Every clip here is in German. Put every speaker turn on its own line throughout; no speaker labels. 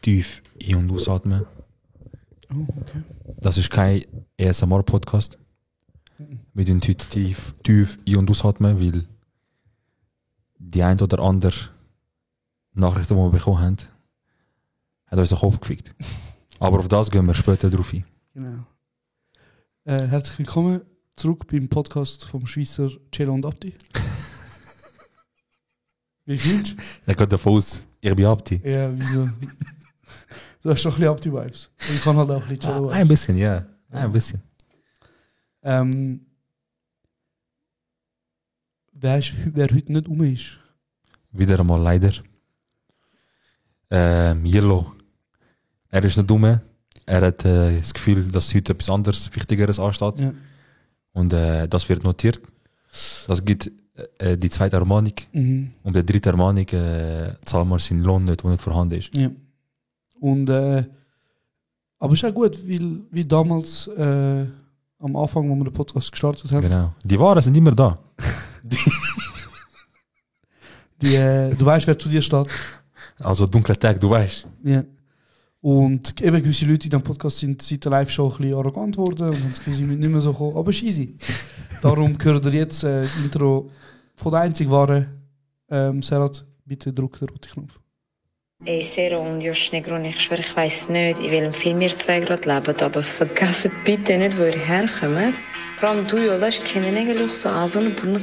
tief ein- und ausatmen.
Oh, okay.
Das ist kein ASMR-Podcast. Wir tun heute tief ein- und ausatmen, weil die ein oder andere Nachrichten, die wir bekommen haben, hat uns den Kopf gefickt. Aber auf das gehen wir später drauf ein.
Genau. Herzlich willkommen zurück beim Podcast vom Schweizer Cello und Abdi. Wie geht's?
Er geht davon aus, ich bin Abdi.
Ja, wieso? Du hast doch ein bisschen Abdi-Vibes. Und ich kann halt auch ein bisschen Cello-Vibes.
Ein bisschen, ja. Ein bisschen.
Wer heute nicht um ist?
Wieder einmal leider. Yellow. Er ist nicht dumm. Er hat das Gefühl, dass heute etwas anderes, Wichtigeres ansteht.
Ja.
Und das wird notiert. Das gibt die zweite Ermahnung.
Mhm.
Und die dritte Ermahnung zahlen wir seinen Lohn nicht, der nicht vorhanden ist.
Ja. Und, aber ist auch gut, weil wie damals am Anfang, wo wir den Podcast gestartet haben,
Genau. Die Waren sind immer da.
du weißt, wer zu dir steht.
Also dunkler Tag, du weißt.
Ja. Und eben gewisse Leute in diesem Podcast sind seit der Live-Show ein bisschen arrogant geworden und haben das Gefühl, sie müssen nicht mehr so kommen. Aber es ist easy. Darum gehört ihr jetzt Intro von der einzig wahren Serhat. Bitte drück den roten Knopf.
Ey, Sero und Josh Negron, ich schwöre, ich weiss nicht, in welchem Film ihr zwei gerade lebt, aber vergesst bitte nicht, wo ihr herkommt. Vor allem du, Jolas, kennen eigentlich so Asen und Brunnen.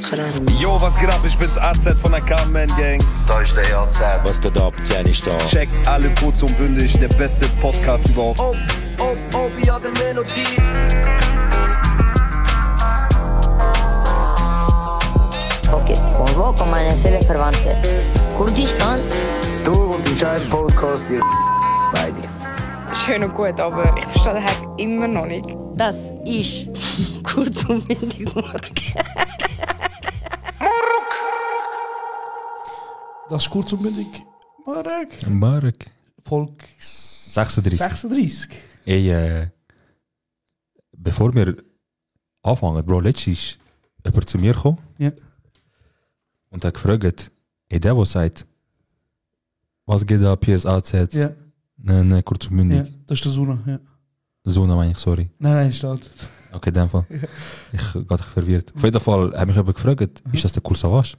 Yo, was geht ab? Ich bin's AZ von der Carmen Gang.
Da ist der AZ.
Was geht ab? Jenny ist da.
Checkt alle kurz und bündig, der beste Podcast überhaupt.
ja, der Melodie.
Okay, convoco con meine Seelenverwandte. Kurdistan?
Du und die scheiß Podcast hier. Beide.
Schön und gut, aber ich verstehe den Hack immer noch nicht.
Das ist kurz und bündig Mark.
Das ist kurz und bündig. Marek.
Marek.
Folge
36.
36.
Ey, bevor wir anfangen, Bro, letztens ist jemand zu mir gekommen.
Ja.
Und hat gefragt, der sagt, was geht da, PSAZ?
Ja.
Nein, kurz und
Ja,
bündig.
das ist der Suna. Ja.
So, meine ich, sorry.
Nein, steht.
Okay, in dem Fall. Ich bin gerade verwirrt. Auf jeden Fall hat mich jemand gefragt, ist das der Kurs Savage?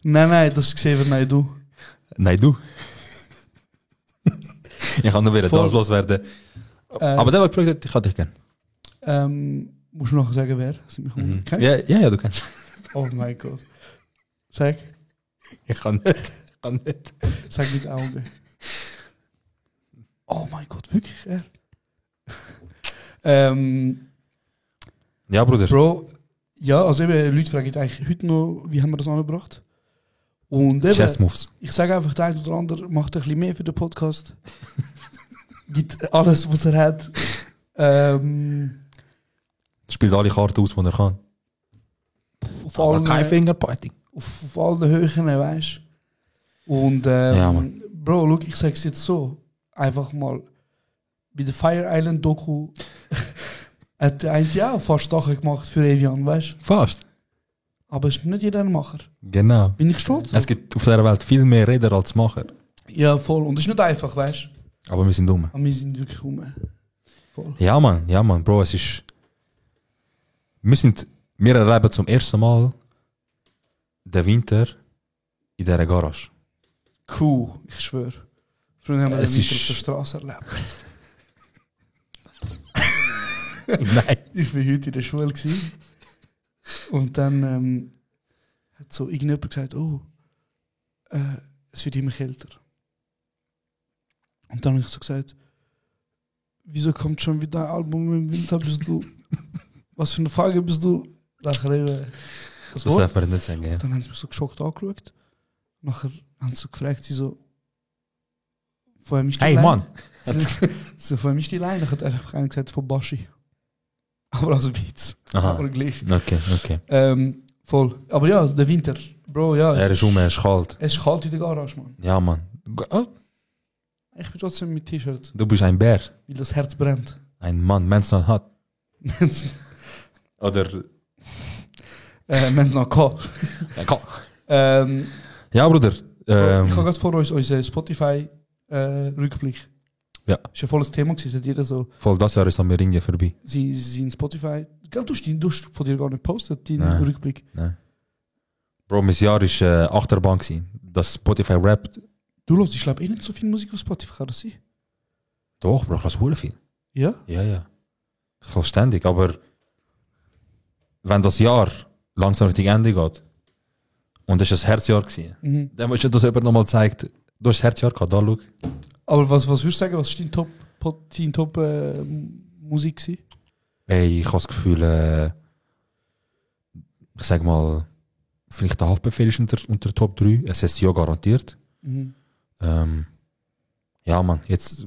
Nein, das ist Xavier, nein, du.
Nein, du. Ich kann nur wieder
Voll.
das loswerden. Aber der, der gefragt hat, ich kann dich kennen.
Musst du noch sagen, wer? Sie mich kennst?
Ja, du kennst.
Oh mein Gott. Sag.
Ich kann nicht.
Sag mit Augen. Oh mein Gott, wirklich, er?
Ja, Bruder.
Bro, ja, also eben, Leute fragen eigentlich heute noch, wie haben wir das angebracht? Und eben,
Chess Moves.
ich sage einfach, der eine oder andere macht ein bisschen mehr für den Podcast. Gibt alles, was er hat.
Spielt alle Karten aus, die er kann.
Auf
Aber
allen,
kein Fingerpointing.
auf allen Höhen, weißt du. Und
Ja, Mann.
Bro, look, ich sag's jetzt so. Einfach mal, bei der Fire Island Doku hat der eine ja auch fast Sachen gemacht für Evian, weißt du.
Fast.
Aber es ist nicht jeder ein Macher.
Genau.
Bin ich stolz?
Es gibt auf dieser Welt viel mehr Redner als Macher.
Ja, voll. Und es ist nicht einfach, weißt du.
Aber wir sind dumm.
Aber wir sind wirklich rum. Voll.
Ja, Mann, Bro, es ist. Wir erleben zum ersten Mal den Winter in dieser Garage.
Cool, ich schwöre. Früher haben wir
Es
den Winter
ist-
auf der Straße erlebt.
Nein.
Ich war heute in der Schule. Gewesen. Und dann hat so irgendjemand gesagt, oh, es wird immer kälter. Und dann habe ich so gesagt, wieso kommt schon wieder ein Album im Winter? Bist du, was für eine Frage bist du? Nachher eben das
Das
Wort.
darf man nicht sagen, ja.
Dann haben sie mich so geschockt angeschaut. Nachher haben sie so gefragt, sie so, von wem ist die
Hey,
Line?
Mann!
So, von wem ist die Line? Dann hat einfach einer gesagt, von Baschi. Aber als Witz.
Aha.
Aber gleich.
Okay.
Voll. Aber ja, der Winter. Bro, ja.
Er ist er ist kalt.
Es ist kalt in der Garage, Mann.
Ja, Mann. Oh,
Ich bin trotzdem mit T-Shirt,
du bist ein Bär.
weil das Herz brennt.
Ein Mann, Men's not hot. Oder.
Wenn es noch kann.
Ja, komm.
Ähm,
Ja, Bruder.
Ich habe gerade vor uns unseren Spotify-Rückblick.
Ja.
Das war ja volles Thema gewesen, hat jeder so
Voll das Jahr ist an mir irgendwie vorbei.
sein Spotify. Gell, du hast von dir gar nicht gepostet, deinen
Nein.
Rückblick.
Nein. Bro, mein Jahr war Achterbahn gewesen. Das Spotify rappt.
Du hörst, ich glaube, nicht so viel Musik auf Spotify, kann das sein?
Doch, Bro, ich lasse sehr viel.
Ja?
Ja. Ich lasse ständig, aber wenn das Jahr langsam Richtung Ende geht und es war ein Herzjahr gewesen, dann willst du, dass jemand nochmal zeigt, du hast ein Herzjahr gehabt, da schau.
Aber was würdest du sagen, was war dein Top Musik gewesen?
Ey, ich habe das Gefühl, ich sag mal, vielleicht der Haftbefehl ist unter Top 3, SSTO garantiert. Ja, Mann, jetzt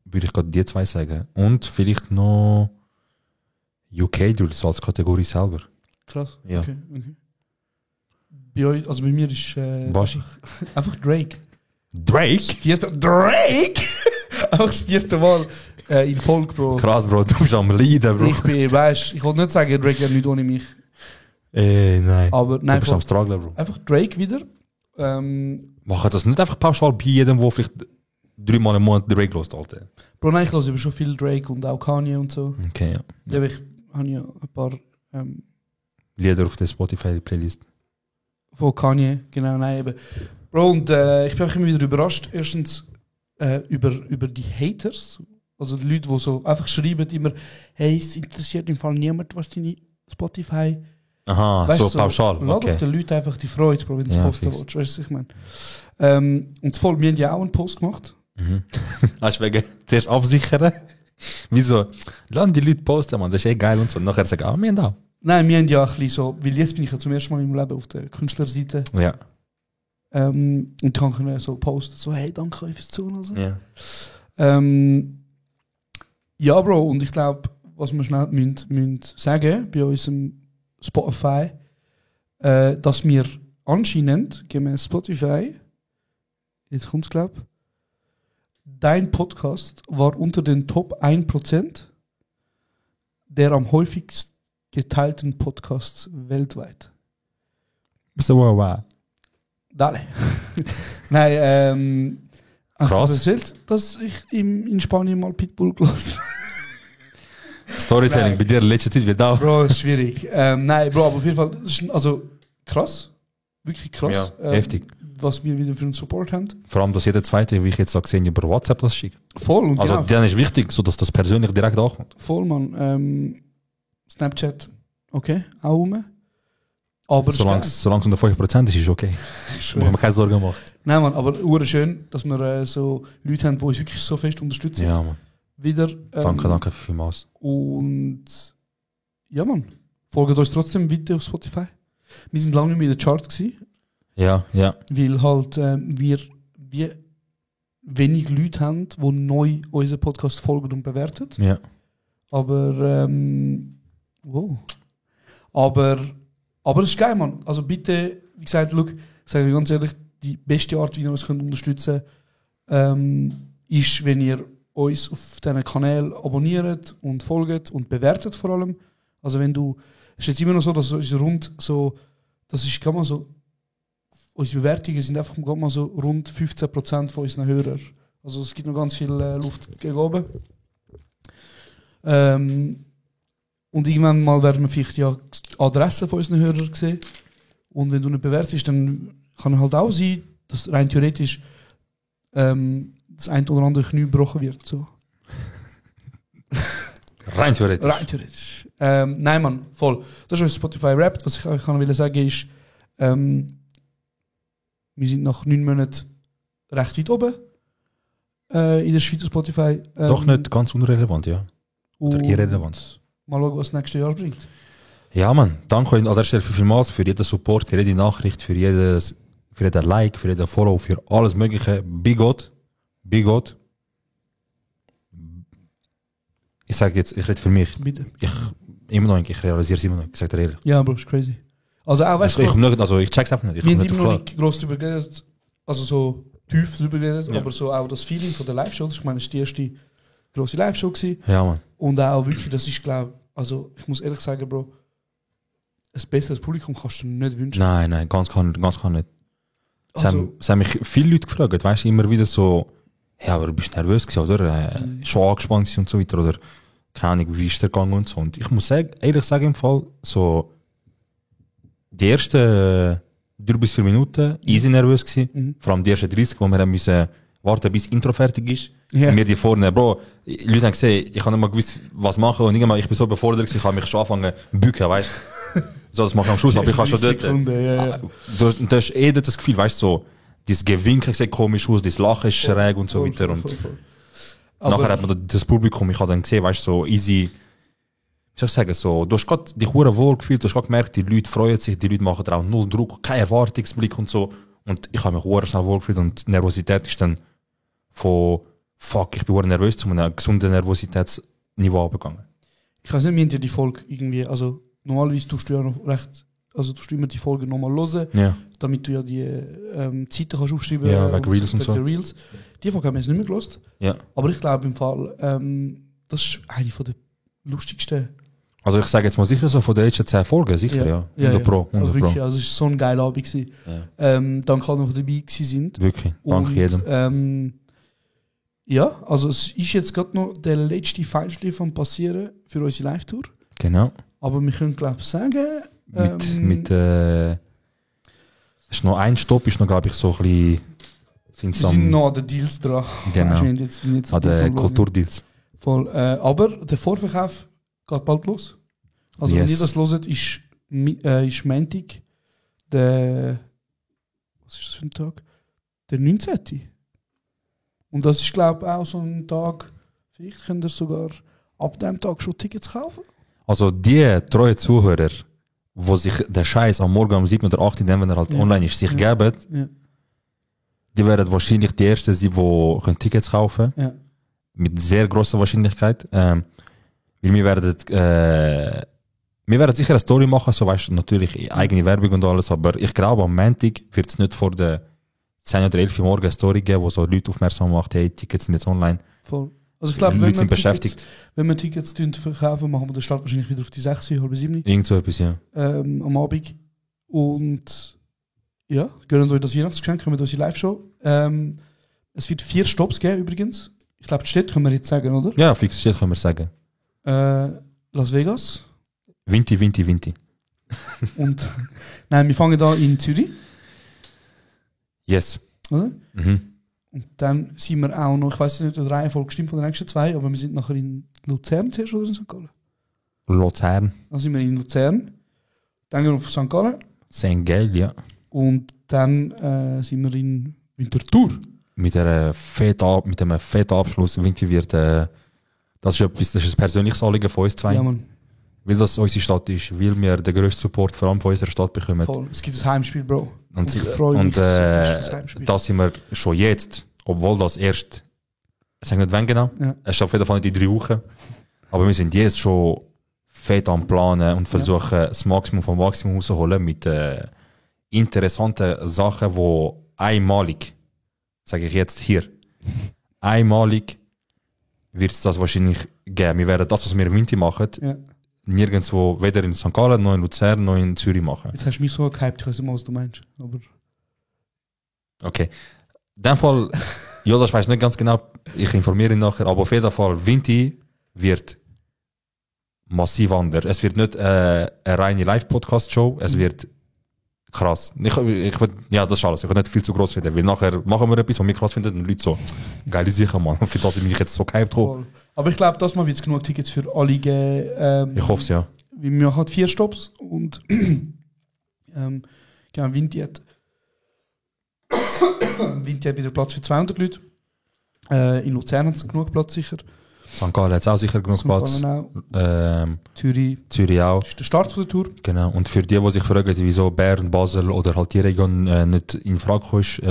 würde ich gerade die zwei sagen. Und vielleicht noch UK Drill, so als Kategorie selber.
Krass.
Ja.
Okay. Bei euch, also bei mir ist
Baschi.
einfach Drake.
Drake?
Drake? Einfach das 4. Mal in Folge, Bro.
Krass, Bro, du bist am Leiden, Bro.
Ich wollte nicht sagen, Drake hat nicht ohne mich.
Nein.
Aber
Du
nein,
bist am Struggle, Bro.
einfach Drake wieder.
Mach das nicht einfach pauschal bei jedem, der vielleicht 3 Mal im Monat Drake hört, Alter.
Bro, nein, ich höre schon viel Drake und auch Kanye und so.
Okay, ja.
Ja, aber ich habe ja ein paar
Lieder auf der Spotify-Playlist.
von Kanye, genau, nein, eben. Bro, und ich bin auch immer wieder überrascht. Erstens über die Haters, also die Leute, die so einfach schreiben immer, hey, es interessiert im Fall niemand, was deine Spotify...
Aha,
Weißt
so
du,
pauschal.
Lad
Okay.
auf den Leuten einfach die Freude, Bro, wenn du
Ja,
posten
fix.
willst. Weißt du, was ich meine? Und voll, wir haben ja auch einen Post gemacht.
Hast du wegen zuerst absichern? Wieso? Lass die Leute posten, man, das ist geil und so. Und nachher sagen, wir haben da.
Nein, wir haben ja ein bisschen so, weil jetzt bin ich ja zum ersten Mal in meinem Leben auf der Künstlerseite.
Ja.
Und ich kann so posten, so, hey, danke euch fürs Zuhören. Also.
Ja.
Ja, Bro, und ich glaube, was wir schnell müssen sagen bei unserem Spotify, dass wir anscheinend, gemäß Spotify, jetzt kommt's, glaube ich, dein Podcast war unter den Top 1% der am häufigst geteilten Podcasts weltweit.
So, wow.
Dale. Nein, hast
Krass.
du erzählt, dass ich in Spanien mal Pitbull gelassen habe?
Storytelling,
Nein.
bei dir in letzter Zeit wird auch.
Bro, ist schwierig. Nein, Bro, aber auf jeden Fall, das ist, also krass. Wirklich krass.
Ja, heftig.
Was wir wieder für einen Support haben.
Vor allem, dass jeder Zweite, wie ich jetzt auch gesehen über WhatsApp das schickt.
Voll. Und
Also,
genau,
dann ist wichtig, so dass das persönlich direkt ankommt.
voll, Mann. Snapchat, okay, auch rum. Aber
Solange es unter 5% ist, ist okay. Muss man keine Sorgen machen.
nein, Mann, aber urschön, dass wir so Leute haben, die uns wirklich so fest unterstützen.
Ja, Mann.
Wieder.
Danke vielmals.
Und ja, Mann, folgt uns trotzdem weiter auf Spotify. Wir sind lange nicht mehr in den Charts gewesen,
Ja.
weil halt wir wenig Leute haben, die neu unseren Podcast folgen und bewerten.
Ja.
Aber wow. Aber das ist geil, Mann. Also bitte, wie gesagt, look, ich sage euch ganz ehrlich, die beste Art, wie ihr uns könnt unterstützen könnt, ist, wenn ihr uns auf diesen Kanälen abonniert und folgt und bewertet vor allem. Also wenn du, es ist jetzt immer noch so, dass es rund so, das ist gerade mal so, unsere Bewertungen sind einfach gerade mal so rund 15% von unseren Hörern. Also es gibt noch ganz viel Luft gegen oben. Und irgendwann mal werden wir vielleicht ja die Adressen von unseren Hörern sehen. Und wenn du nicht bewertest, dann kann halt auch sein, dass rein theoretisch das ein oder andere Knie gebrochen wird. So.
Rein theoretisch.
Rein theoretisch. Nein, Mann, voll. Das ist unser Spotify Rap. Was ich euch will sagen ist, wir sind nach 9 Monaten recht weit oben in der Schweizer Spotify.
Doch nicht ganz unrelevant, ja. Oder
und
irrelevant.
Mal schauen, was das nächste Jahr bringt.
Ja, Mann. Danke euch an der Stelle vielmals für jeden Support, für jede Nachricht, für jeden Like, für jeden Follow, für alles Mögliche. Big God. Big God. Ich sage jetzt, ich rede für mich.
Bitte.
Ich realisiere es immer noch. Ich sage dir ehrlich.
Ja, Bro, ist crazy. Also auch, weißt
Ich check's einfach nicht. Ich
wir
komme
haben
nicht
immer
auf
noch
klar.
nicht gross darüber geredet, also so tief darüber geredet,
Ja.
aber so auch das Feeling von der Live-Show, ich meine, das war die erste grosse Live-Show gewesen.
Ja, Mann.
Und auch wirklich, das ist, glaube also ich muss ehrlich sagen, Bro, ein besseres Publikum kannst du dir nicht wünschen.
Nein, ganz kann nicht. Es haben mich viele Leute gefragt, weißt du, immer wieder so, ja, aber bist du nervös gewesen, oder? Schon angespannt gewesen und so weiter, oder keine Ahnung, wie ist der gegangen und so. Und ich muss ehrlich sagen, im Fall, so, die ersten 3 bis 4 Minuten easy nervös gewesen. Vor allem die ersten 30, wo wir haben müssen warten, bis das Intro fertig ist.
Ja.
Und wir die vorne, Bro, die Leute haben gesehen, ich habe nicht mal gewusst, was machen, und irgendwann, ich bin so überfordert gewesen, ich habe mich schon angefangen zu bücken, weißt du. So, das mache ich am Schluss, aber ich habe schon dort. Du hast dort das Gefühl, weißt du, so, das Gewinken sieht komisch aus, das Lachen ist schräg und so weiter. Und nachher hat man das Publikum, ich habe dann gesehen, weißt du, so easy, wie soll ich sagen, so, du hast gerade dich wohl gefühlt, du hast gerade gemerkt, die Leute freuen sich, die Leute machen auch null Druck, kein Erwartungsblick und so. Und ich habe mich schnell wohl gefühlt und die Nervosität ist dann von, fuck, ich bin nervös, zu einem gesunden Nervositätsniveau abgegangen.
Ich weiß nicht, wir haben ja die Folge irgendwie, also normalerweise tust du ja noch recht, also tust du immer die Folge nochmal hören,
Ja.
damit du ja die Zeiten kannst aufschreiben.
Ja, wegen Reels und so.
Reels. Die Folge haben wir jetzt nicht mehr gehört.
Ja.
Aber ich glaube im Fall, das ist eine von der lustigsten.
Also ich sage jetzt mal sicher so von den letzten 10 Folgen, sicher, ja. 100 Pro, 100
Also wirklich,
Pro.
also es war so ein geiler Abend gewesen.
Ja.
Danke an die dabei gewesen sind.
Wirklich, danke jedem.
Ja, also es ist jetzt gerade noch der letzte Feinschliff am passieren für unsere Live-Tour.
Genau.
Aber wir können glaube ich sagen,
Es ist noch ein Stopp, ist noch glaube ich so ein bisschen...
wir sind noch an den Deals dran.
Genau.
Weißt du, wir sind jetzt
An den Kulturdeals.
Voll. Aber der Vorverkauf geht bald los. Also wenn
Yes.
ihr das hört, ist Montag der... Was ist das für ein Tag? Der 19. Und das ist glaube ich auch so ein Tag, vielleicht könnt ihr sogar ab dem Tag schon Tickets kaufen.
Also die treuen Zuhörer, die sich den Scheiß am Morgen um 7 oder 8 Uhr, wenn er halt online ist, sich geben,
Ja.
die werden wahrscheinlich die Ersten sein, die Tickets kaufen können.
Ja.
Mit sehr grosser Wahrscheinlichkeit. Weil wir werden sicher eine Story machen, so weißt du, natürlich eigene Werbung und alles, aber ich glaube, am Montag wird es nicht vor der 10 oder 11 Uhr morgen eine Story geben, wo so Leute aufmerksam macht, hey, Tickets sind jetzt online.
Voll. Also ich glaube,
Die Leute sind beschäftigt.
Wenn wir Tickets verkaufen, machen wir den Start wahrscheinlich wieder auf die 6, halb 7
Irgend so etwas, ja.
am Abend. Und ja, gönnen euch das Weihnachtsgeschenk mit unserer Live-Show. Es wird 4 Stops geben übrigens. Ich glaube, die Städte können wir jetzt sagen, oder?
Ja, fix steht, können wir sagen.
Las Vegas.
Vinti.
Und nein, wir fangen da in Zürich,
Yes.
oder?
Mhm.
Und dann sind wir auch noch, ich weiß nicht, ob die Reihenfolge stimmt von den nächsten 2, aber wir sind nachher in Luzern zuerst oder in St. Gallen.
Luzern.
Dann sind wir in Luzern, dann gehen wir auf St. Gallen
Sehr geil, ja.
und dann sind wir in Winterthur.
Mit einem fetten Abschluss. Vinti wird, das ist ein persönliches Anliegen von uns zwei.
Ja, Mann,
Weil das unsere Stadt ist, weil wir den grössten Support vor allem von unserer Stadt bekommen.
voll. Es gibt ein Heimspiel, Bro.
Und
ich freue mich so fest auf das Heimspiel.
da sind wir schon jetzt, obwohl das erst, ich sage nicht wann genau,
Ja.
es ist auf jeden Fall nicht in 3 Wochen, aber wir sind jetzt schon fett am Planen und versuchen das Maximum vom Maximum rauszuholen mit interessanten Sachen, die einmalig, sage ich jetzt hier, einmalig wird es das wahrscheinlich geben. Wir werden das, was wir im Winter machen,
Ja.
nirgendwo, weder in St. Gallen, noch in Luzern, noch in Zürich machen.
Jetzt hast du mich so gehypt, ich weiß nicht mal, was du meinst. Aber
Okay. In dem Fall, ja, das weiß ich nicht ganz genau, ich informiere ihn nachher, aber auf jeden Fall, Vinti wird massiv anders. Es wird nicht eine reine Live-Podcast-Show, es wird krass. Ja, das ist alles. Ich will nicht viel zu groß reden, weil nachher machen wir etwas, was wir krass finden und die Leute so, geile Sache, Mann. Für das ich mich jetzt so gehypt habe.
voll. Aber ich glaube, das Mal wird es genug Tickets für alle geben.
Ich hoffe es, ja.
Wir machen halt 4 Stops und genau, Vinti hat wieder Platz für 200 Leute. In Luzern hat es genug Platz sicher.
St. Gallen hat auch sicher genug
St.
Platz.
Gallen auch. Zürich
Zürich auch.
ist der Start von der Tour.
Genau. Und für die sich fragen, wieso Bern, Basel oder halt die Region nicht in Frage kommt,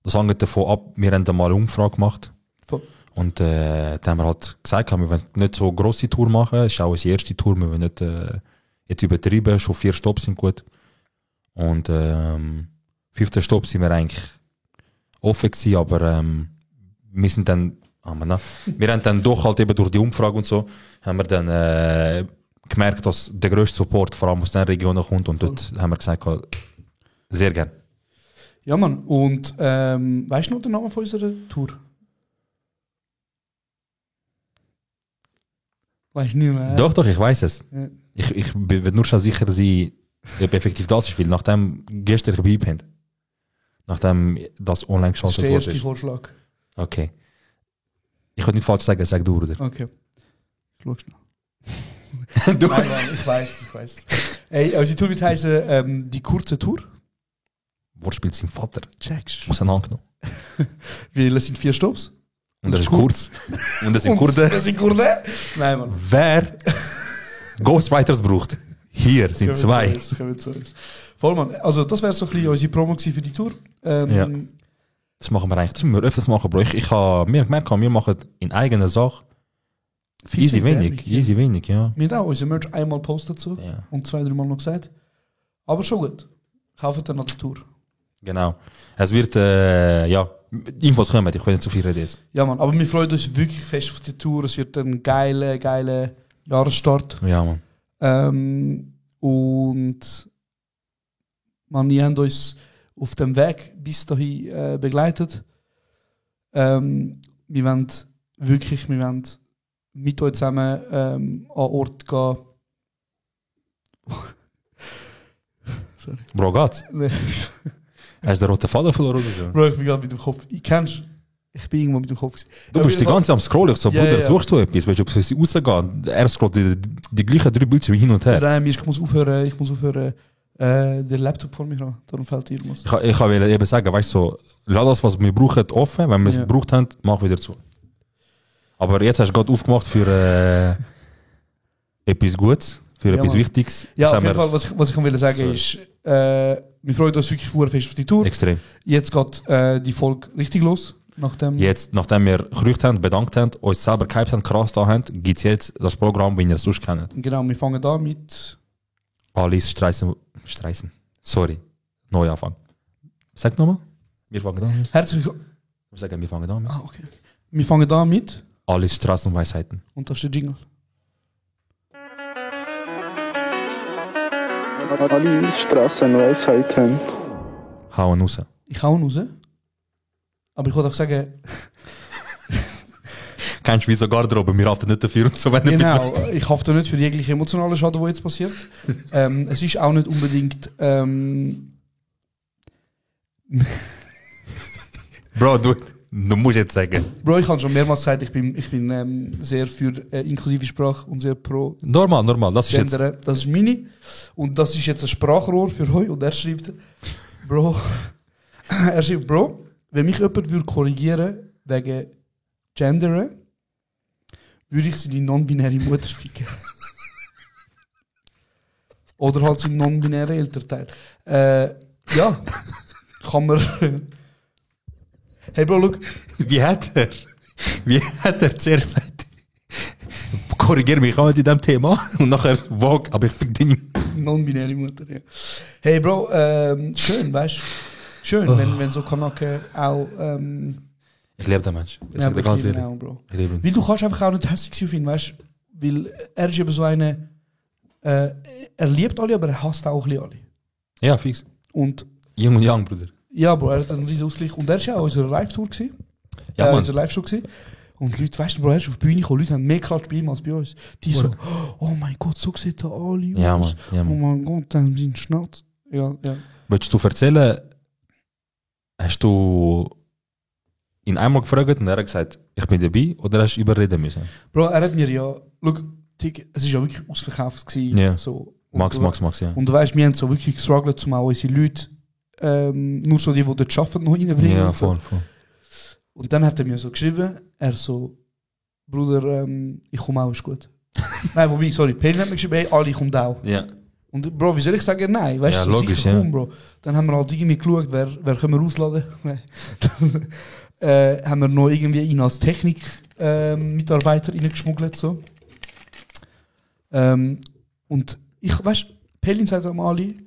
das hängt davon ab, wir haben da mal eine Umfrage gemacht.
Voll.
Und da haben wir halt gesagt, wir wollen nicht so grosse Tour machen. Es ist auch unsere erste Tour, wir wollen nicht jetzt übertrieben, schon 4 Stops sind gut. Und 5. Stopp sind wir eigentlich offen gewesen, aber wir sind dann, wir haben dann doch halt eben durch die Umfrage und so, haben wir dann gemerkt, dass der grösste Support vor allem aus den Regionen kommt und dort haben wir gesagt, sehr gern.
Ja, Mann. Und weißt du noch den Namen von unserer Tour? Weißt du nicht mehr?
Doch, ich weiß es.
Ja.
Ich will nur schon sicher sein, ob effektiv das ist, weil nachdem gestern ich beigepennt. Nachdem das online
Das ist
geschaltet
der erste
wurde.
Vorschlag.
Okay. Ich kann nicht falsch sagen, sag du, oder?
Okay. Schau schnell.
Du.
Nein, ich weiß. Ey, unsere Tour wird heißen die kurze Tour.
Wortspiel sein Vater.
Checkst.
Auseinandergenommen.
Weil es sind 4 Stops.
Und das ist kurz. Und das sind Kurden.
Das sind Kurden? Nein, Mann.
Wer Ghostwriters braucht, hier sind 2.
Kommen zu uns. Voll, Mann. Also, das wäre so ein bisschen unsere Promo gewesen für die Tour.
Ja. Das machen wir eigentlich. Das müssen wir öfters machen, Bro. Ich habe mir gemerkt, wir machen in eigener Sache
Viel
easy
zu
wenig.
wenig,
Easy wenig, ja.
Wir haben auch unser Merch einmal postet dazu.
Ja.
Und 2-3 Mal noch gesagt. Aber schon gut. Kauft dann noch die Tour.
Genau. Es wird, ja, Infos kommen, ich will nicht zu viel reden jetzt.
Ja, Mann. Aber wir freuen uns wirklich fest auf die Tour. Es wird ein geiler Jahresstart.
Ja, Mann.
Und man, ihr habt uns auf dem Weg bis dahin begleitet. Wir wollen mit euch zusammen an Ort gehen. Sorry.
Bro, geht's? Hast du den roten Faden verloren oder so?
Bro, ich bin gerade mit dem Kopf. Ich bin irgendwo mit dem Kopf.
Du bist die ganze Zeit am Scrollen. Ich so,
Ja,
Bruder,
ja.
suchst du etwas? Weißt du, ob es rausgeht? Er scrollt die gleichen 3 Bildschirme hin und her.
Nein, ich muss aufhören. Der Laptop vor mir haben. Darum fällt irgendwas.
Ich wollte eben sagen, weißt du, so, lass das, was wir brauchen, offen. Wenn wir es
Ja.
gebraucht haben, mach wieder zu. Aber jetzt hast du gerade aufgemacht für etwas Gutes, für
Ja,
etwas
Mann.
Wichtiges.
Ja,
Das
auf jeden
haben
Fall, was ich will sagen
Sorry.
ist, wir freuen uns wirklich sehr fest auf die Tour.
wir extrem.
Jetzt geht die Folge richtig los. Nachdem
Jetzt, nachdem wir gerücht haben, bedankt haben, uns selber gehypt haben, krass da haben, gibt es jetzt das Programm, wie ihr es sonst kennt.
Genau, wir fangen da mit.
Alice Streissen. Sorry. Neuanfang. Sag nochmal. Wir fangen an.
Herzlich willkommen.
Wir sagen, wir fangen an.
Ah, okay. Wir fangen da mit.
Alice Straßenweisheiten.
Und das ist der Jingle.
Alle Strassenweisheiten.
Hauen raus.
Ich hau ihn raus. Aber ich wollte auch sagen,
Kennst du wie so Garderobe? Wir haften nicht dafür und so, wenn
genau, ich hafte nicht für jegliche emotionale Schaden, der jetzt passiert. Es ist auch nicht unbedingt.
Bro, du musst jetzt sagen.
Bro, ich habe schon mehrmals gesagt, ich bin sehr für inklusive Sprache und sehr pro
Normal. Das ist jetzt.
Gender. Das ist meine. Und das ist jetzt ein Sprachrohr für euch. Und er schreibt, Bro, wenn mich jemand würde korrigieren wegen Gendern, würde ich seine non-binäre Mutter ficken. Oder halt seinen non-binären Elternteil. Ja, kann man. Hey Bro, look.
Wie hat er zuerst gesagt? Korrigiere mich auch mit diesem Thema und nachher wag, aber ich fick deine.
Non-binäre Mutter, ja. Hey Bro, schön, weißt du? Schön, wenn so Kanaken auch.
Ich liebe den Mensch. Ich
Ja,
sag dir ganz
liebe ihn
ehrlich.
auch, Bro.
Ich liebe ihn.
Weil du kannst einfach auch nicht hässlich sein auf ihn, weißt du? Weil er ist eben so eine. Er liebt alle, aber er hasst auch ein bisschen alle.
Ja, fix.
Und
Jung und Young, Bruder.
ja, Bro, er hat einen riesen Ausgleich. Und er war ja auch unserer Live-Tour gewesen.
Ja, Mann.
Unserer Live-Show gewesen. Und Leute, weißt du, Bro, er ist auf die Bühne gekommen, Leute haben mehr Klatsch bei ihm als bei uns. Die so, oh mein Gott, so sieht er alle
Ja,
aus.
Mann. Ja,
Oh
Mann.
mein Gott, dann haben sie einen Schnauz. Ja.
Willst du erzählen, hast du ihn einmal gefragt und er hat gesagt, ich bin dabei, oder hast du überreden müssen?
Bro, er hat mir ja, look, es ist ja wirklich ausverkauft gewesen.
Ja.
So.
Max, ja.
Und du weißt, wir haben so wirklich gestruggelt, um auch unsere Leute, nur so die dort arbeiten, noch reinbringen.
Ja,
und so.
voll.
Und dann hat er mir so geschrieben, er so, Bruder, ich komme auch, ist gut. Nein, wobei, sorry, Pelin hat mir geschrieben, hey, Ali kommt auch.
Ja.
Und Bro, wie soll ich sagen, nein, weißt
Ja,
du, so
logisch,
sicher,
ja.
komm, Bro. Dann haben wir halt irgendwie geschaut, wer können wir ausladen. Dann haben wir noch irgendwie ihn als Technik-Mitarbeiter reingeschmuggelt, so. Und ich, weißt du, Pelin sagt am Ali,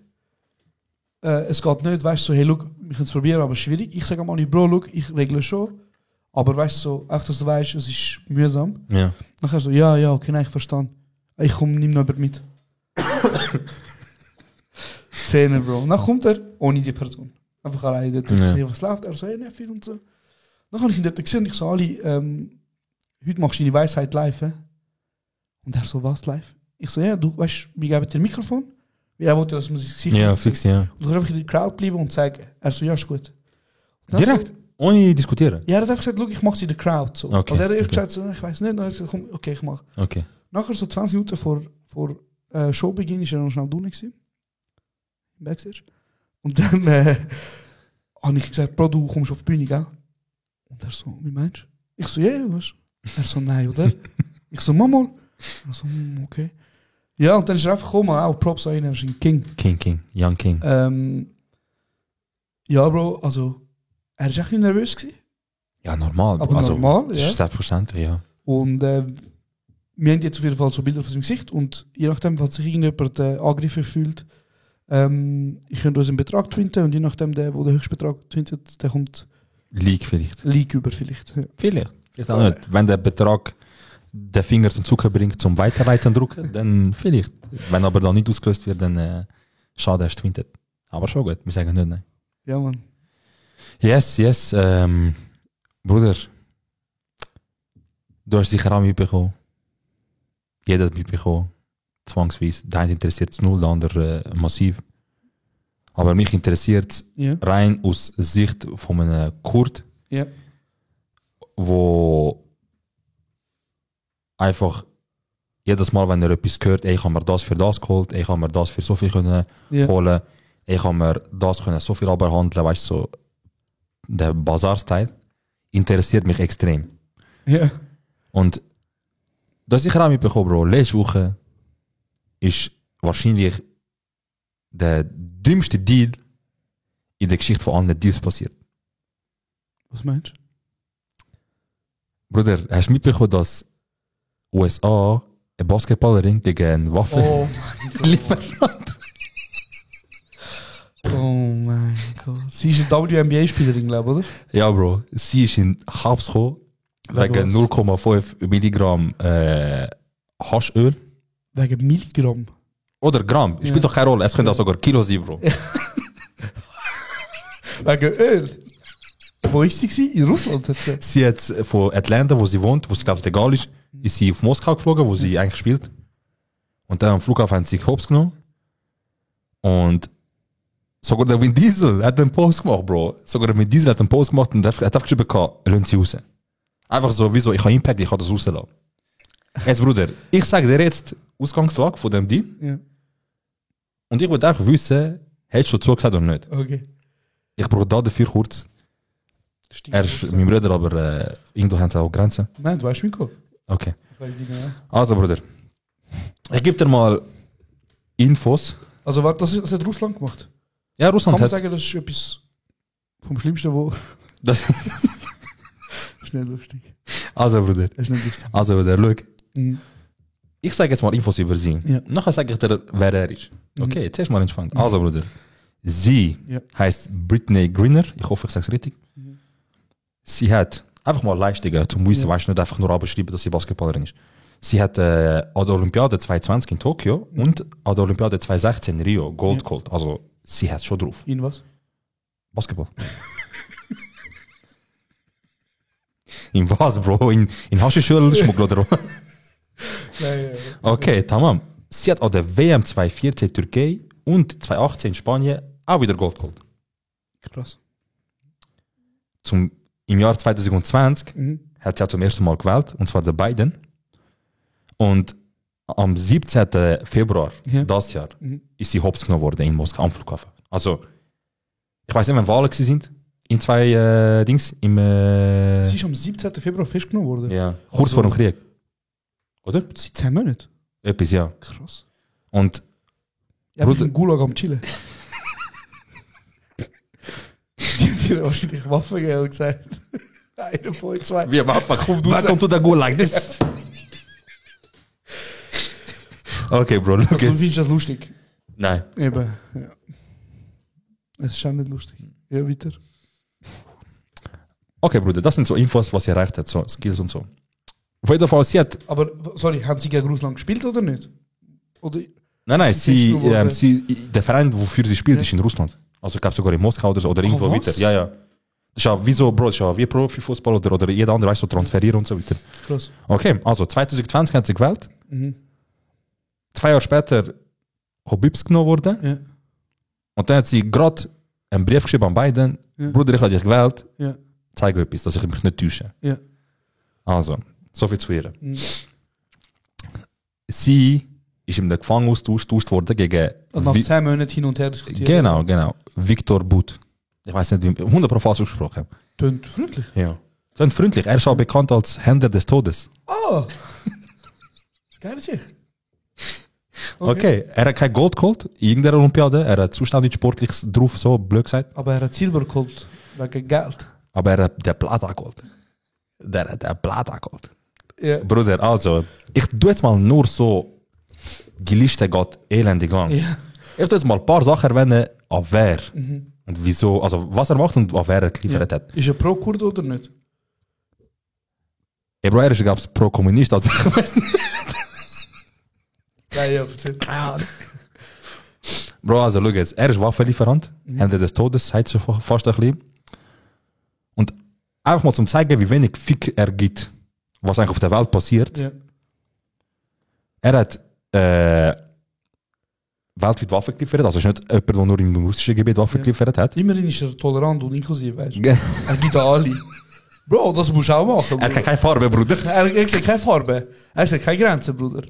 es geht nicht, weißt du, so, hey, look, wir können es probieren, aber es ist schwierig. Ich sage am Ali, Bro, look, ich regle schon. Aber weißt du, so, auch dass du weißt, es ist mühsam.
Ja.
Nachher so, ja, okay, nein, ich verstehe. Ich komme, nimm noch jemand mit. Szene, Bro. Und dann kommt er ohne die Person. Einfach alleine dort gesehen, was läuft. Er so, nicht viel und so. Dann habe ich ihn dort gesehen und ich so, Ali, heute machst du deine Weisheit live, Und er so, was live? Ich so, ja, du weißt, wir geben dir ein Mikrofon. Er wollte, dass man sich sicher
Ja, fix, ja.
Und du kannst einfach in der Crowd bleiben und sagen, er so, ja, ist gut.
Direkt? Ohne diskutieren?
Ja, er hat einfach gesagt, schau, ich mache es in der Crowd. So.
Okay,
Also er hat
okay.
gesagt, so, ich weiß nicht. Dann hat er gesagt, komm, okay, ich mache.
Okay.
Nachher, so 20 Minuten vor Showbeginn, war er noch schnell drinnen. Im Backstage. Und dann habe ich gesagt, Bro, du kommst auf die Bühne, gell? Und er so, wie meinst du? Ich so, ja, was? Er so, nein, oder? Ich so, Mama. Er so, okay. Ja, und dann ist er einfach gekommen, auch Props an ihn, er ist ein King.
King. Young King.
Ja, Bro, also, er war echt nicht nervös gewesen.
Ja, normal.
Aber
also,
normal,
das
ja.
ist selbstverständlich, ja.
Und wir haben jetzt auf jeden Fall so Bilder von seinem Gesicht und je nachdem, falls sich irgendjemand angegriffen fühlt, ich könnte uns einen Betrag twinten und je nachdem, der den höchsten Betrag twintet, der kommt
League vielleicht.
League über vielleicht. Ja.
Vielleicht auch nicht. Wenn der Betrag den Finger zum Zucker bringt, zum Weiterleiten drücken, dann vielleicht. Wenn aber da nicht ausgelöst wird, dann schade, erst twintet. Aber schon gut, wir sagen nicht nein.
Ja, Mann.
Yes. Bruder, du hast sicher auch mitbekommen. Jeder hat mitbekommen. Zwangsweise. Der eine interessiert es null, der andere massiv. Aber mich interessiert es
Ja.
rein aus Sicht von einem Kurd,
Ja.
wo einfach jedes Mal, wenn er etwas hört, ich habe mir das für das geholt, ich habe mir das für so viel können
Ja.
holen, ich habe mir das können so viel abhandeln, weißt du, so der Bazar-Style interessiert mich extrem.
Ja.
Und das ich auch mitbekommen, Bro, letzte Woche ist wahrscheinlich der dümmste Deal in der Geschichte von allen Deals passiert.
Was meinst du?
Bruder, hast du mitbekommen, dass USA eine Basketballerin gegen eine Waffe
Oh
liefert hat?
Oh mein Gott. Sie ist eine WNBA-Spielerin, glaube ich, oder?
Ja, Bro. Sie ist in Haus gekommen wegen 0,5 Milligramm Haschöl.
Wegen Milligramm.
Oder Gramm. Spielt doch keine Rolle. Es könnte auch sogar Kilo sein, Bro.
Wegen Öl. Wo ist sie gewesen? In Russland?
Sie hat von Atlanta, wo sie wohnt, wo sie glaube ich legal ist sie auf Moskau geflogen, wo sie eigentlich spielt. Und dann am Flughafen haben sie sich Hops genommen. Und sogar der Vin Diesel hat einen Post gemacht, Bro. Sogar der Vin Diesel hat einen Post gemacht und hat geschrieben, lassen sie raus. Einfach so, wieso, ich habe Impact, ich kann das rauslassen. Jetzt, Bruder, ich sage dir jetzt Ausgangslage von dem Deal.
Ja.
Und ich wollte einfach wissen, hättest du zugesagt oder nicht?
Okay.
Ich brauche da dafür kurz. Er ist mein Bruder, aber irgendwo haben sie auch Grenzen.
Nein, du weißt mich gut.
Okay.
Ich weiß die genau.
Also, Bruder. Ich gebe dir mal Infos.
Also, warte, das hat Russland gemacht.
Ja,
Kann
Russland
man
hat...
sagen, das ist etwas vom Schlimmsten, wo...
Das,
Das ist nicht lustig.
also, Bruder.
Das ist nicht lustig.
Also, Bruder, schau.
Mhm.
Ich sage jetzt mal Infos über sie.
Ja.
Nachher sage ich dir, wer er ist. Okay, jetzt erst mal entspannt. Also, Bruder. Sie
Ja.
heißt Brittany Griner. Ich hoffe, ich sage es richtig. Sie hat einfach mal Leistungen zum Wissen, weißt du, nicht einfach nur abschreiben, dass sie Basketballerin ist. Sie hat an der Olympiade 2020 in Tokio und an der Olympiade 2016 in Rio Gold geholt. Also, sie hat schon drauf.
In was?
Basketball. In was, Bro? In Haschischöl Schmuggel oder was?
Ja.
Okay, tamam. Sie hat an der WM 2014 Türkei und 2018 in Spanien auch wieder Gold geholt.
Krass.
Im Jahr 2020 hat sie auch zum ersten Mal gewählt, und zwar der Biden. Und am 17. Februar das Jahr ist sie hops genommen worden in Moskau am Flughafen. Also, ich weiß nicht, wann Wahlen gewesen sind. In zwei Dings.
Sie ist am 17. Februar festgenommen worden.
Ja, kurz vor dem Krieg. Oder?
Seit 10 Monaten.
Etwas, ja.
Krass.
Und
Ja,
Bruder-
im Gulag am Chillen. Die haben dir wahrscheinlich Waffen gegeben und gesagt, einer von zwei.
wie am Anfang, welcome to the Gulag. This. Okay, Bro, look
Also, du
jetzt.
findest das lustig?
Nein.
Eben, ja. Es ist auch nicht lustig. Ja, weiter.
Okay, Bruder, das sind so Infos, was sie erreicht hat, so Skills und so. Auf jeden Fall, sie hat...
Aber, sorry, haben sie gegen Russland gespielt oder nicht? Oder?
Nein,
Sie ist nur geworden.
der Verein, wofür sie spielt, ist in Russland. Also ich glaube sogar in Moskau oder so, oder irgendwo
was?
weiter. Ja, ja. Das ist ja wie so, Bro, das ist ja wie Profifußball oder jeder andere, weißt du, so transferieren und so weiter.
Krass.
Okay, also 2020 hat sie gewählt. 2 Jahre später Hobbibs genommen worden.
Ja.
Und dann hat sie gerade einen Brief geschrieben an Biden.
Ja.
Bruder, ich habe dich gewählt.
Ja.
Zeig etwas, dass ich mich nicht täusche.
Ja.
Also, so viel zu ihr. Sie ist in einem Gefängnis getauscht worden gegen...
Und nach 10 Monaten hin und her diskutiert.
Genau. Viktor But. Ich weiß nicht, wie 100% falsch ausgesprochen.
Tönt freundlich.
Ja. Tönt freundlich. Er ist auch bekannt als Händler des Todes.
Ah! Geil sich.
Okay. Er hat kein Gold geholt in irgendeiner Olympiade. Er hat zuständig sportlich drauf, so blöd gesagt.
Aber er hat Silber geholt. Wegen Geld.
Aber er hat den Plata geholt. Der hat den Plata geholt.
Ja.
Bruder, also, ich tue jetzt mal nur so, die Liste geht elendig lang.
Ja.
Ich tue jetzt mal ein paar Sachen erwähnen, an wer und wieso, also was er macht und an wer er geliefert hat.
Ist er pro-Kurd oder nicht?
Ja, Bro, er ist, glaube ich, pro-Kommunist, also ich weiß nicht.
Ja, erzähl.
Bro, also schau jetzt, er ist Waffenlieferant, Händler des Todes, sagt schon fast ein bisschen. Und einfach mal zum zeigen, wie wenig Fick er gibt, was eigentlich auf der Welt passiert.
Ja.
Er hat weltweit Waffen geliefert, also ist nicht jemand, der nur im russischen Gebiet Waffen geliefert hat.
Immerhin ist er tolerant und inklusiv, weißt du?
Er
Er gibt alle. Bro, das musst du auch machen. Bruder.
hat keine Farbe, Bruder.
Er sagt keine Farbe. Er sagt keine Grenzen, Bruder.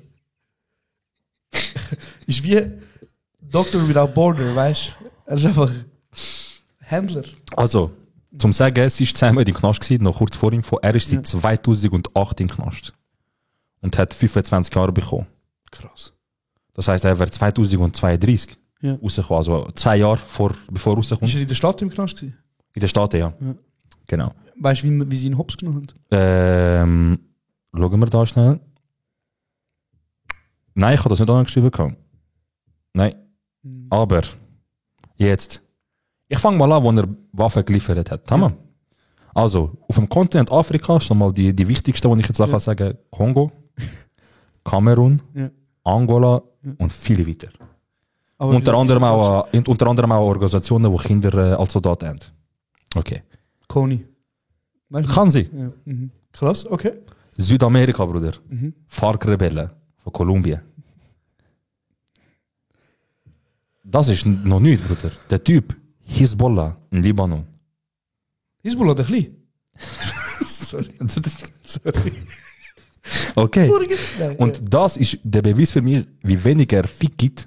Ist wie Doctor Without Border, weißt du? Er ist einfach Händler.
Also, zum sagen, sie war 10 Monate im Knast gewesen, noch kurz vor ihm. Er ist seit 2008 im Knast. Und hat 25 Jahre bekommen.
Krass.
Das heisst, er wird 2032
Ja.
rausgekommen. Also 2 Jahre bevor er
Ist
rauskommt.
er in der Stadt im Knast gewesen?
In der Staaten, ja.
Ja.
Genau.
Weißt du, wie sie ihn Hops genommen
Schauen wir da schnell. Nein, ich habe das nicht angeschrieben. Nein. Aber, jetzt. Ich fange mal an, wo er Waffen geliefert hat. Ja. Also, auf dem Kontinent Afrika ist nochmal die wichtigsten, die ich jetzt auch kann sagen: Kongo, Kamerun,
Ja.
Angola und viele weiter.
Aber
Unter anderem auch Organisationen, die Kinder als Soldaten haben. Okay.
Kony. Weißt du?
Kann sie.
Ja. Krass, okay.
Südamerika, Bruder. FARC-Rebellen von Kolumbien. Das ist noch nichts, Bruder. Der Typ, Hezbollah in Libanon.
Hezbollah, der Klein. Sorry.
Okay.
Nein,
Und das ist der Beweis für mich, wie wenig er Fick gibt,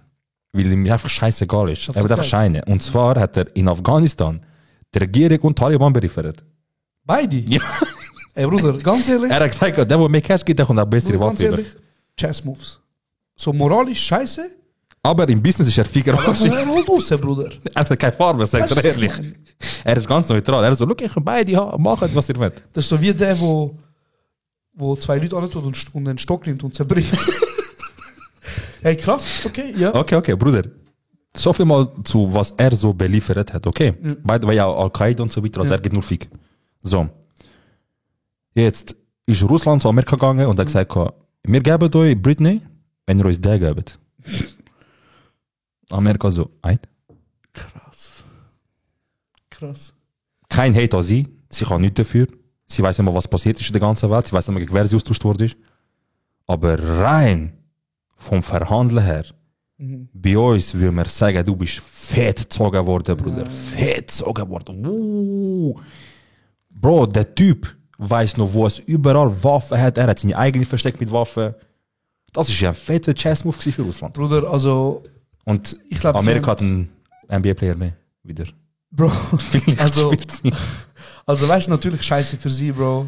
weil ihm einfach scheißegal ist. Er wird einfach scheinen. Und zwar hat er in Afghanistan die Regierung und Taliban beliefert.
Beide?
Ja.
Ey, Bruder, ganz ehrlich.
Er hat gesagt, der, der mehr Cash gibt, der kommt auch bessere
Bruder, ganz
Waffen über.
ehrlich. Chess-Moves. So moralisch scheiße.
Aber im Business ist er Ficker.
Aber er holt raus, Bruder.
Er hat keine Farbe, sagt er ehrlich. Er ist ganz neutral. Er ist so, look, ich kann beide haben, machen, was ihr wollt.
Das ist so wie der, wo 2 Leute antut und den Stock nimmt und zerbricht. Hey, krass, okay, ja.
Okay, Bruder. So viel mal zu, was er so beliefert hat, okay? Beide war ja Al-Qaida und so weiter, also er gibt nur Fick. So. Jetzt ist Russland zu Amerika gegangen und hat gesagt, wir geben euch Britney, wenn ihr uns den gebt. Amerika so, ein.
Krass.
Kein Hate an sie. Sie kann nichts dafür. Sie weiß nicht mal, was passiert ist in der ganzen Welt. Sie weiß nicht mal, gegen wer sie austauscht worden ist. Aber rein vom Verhandeln her, bei uns würde man sagen, du bist fett gezogen worden, Bruder. Fett gezogen worden. Bro, der Typ weiß noch, wo es überall Waffen hat. Er hat seine eigene versteckt mit Waffen. Das ist ja ein fetter Chess-Move für Russland.
Bruder, also,
Und
ich glaube,
Amerika hat einen NBA-Player mehr. Wieder.
Bro,
Vielleicht
also,
spielt sie.
also weißt du, natürlich scheiße für sie, Bro,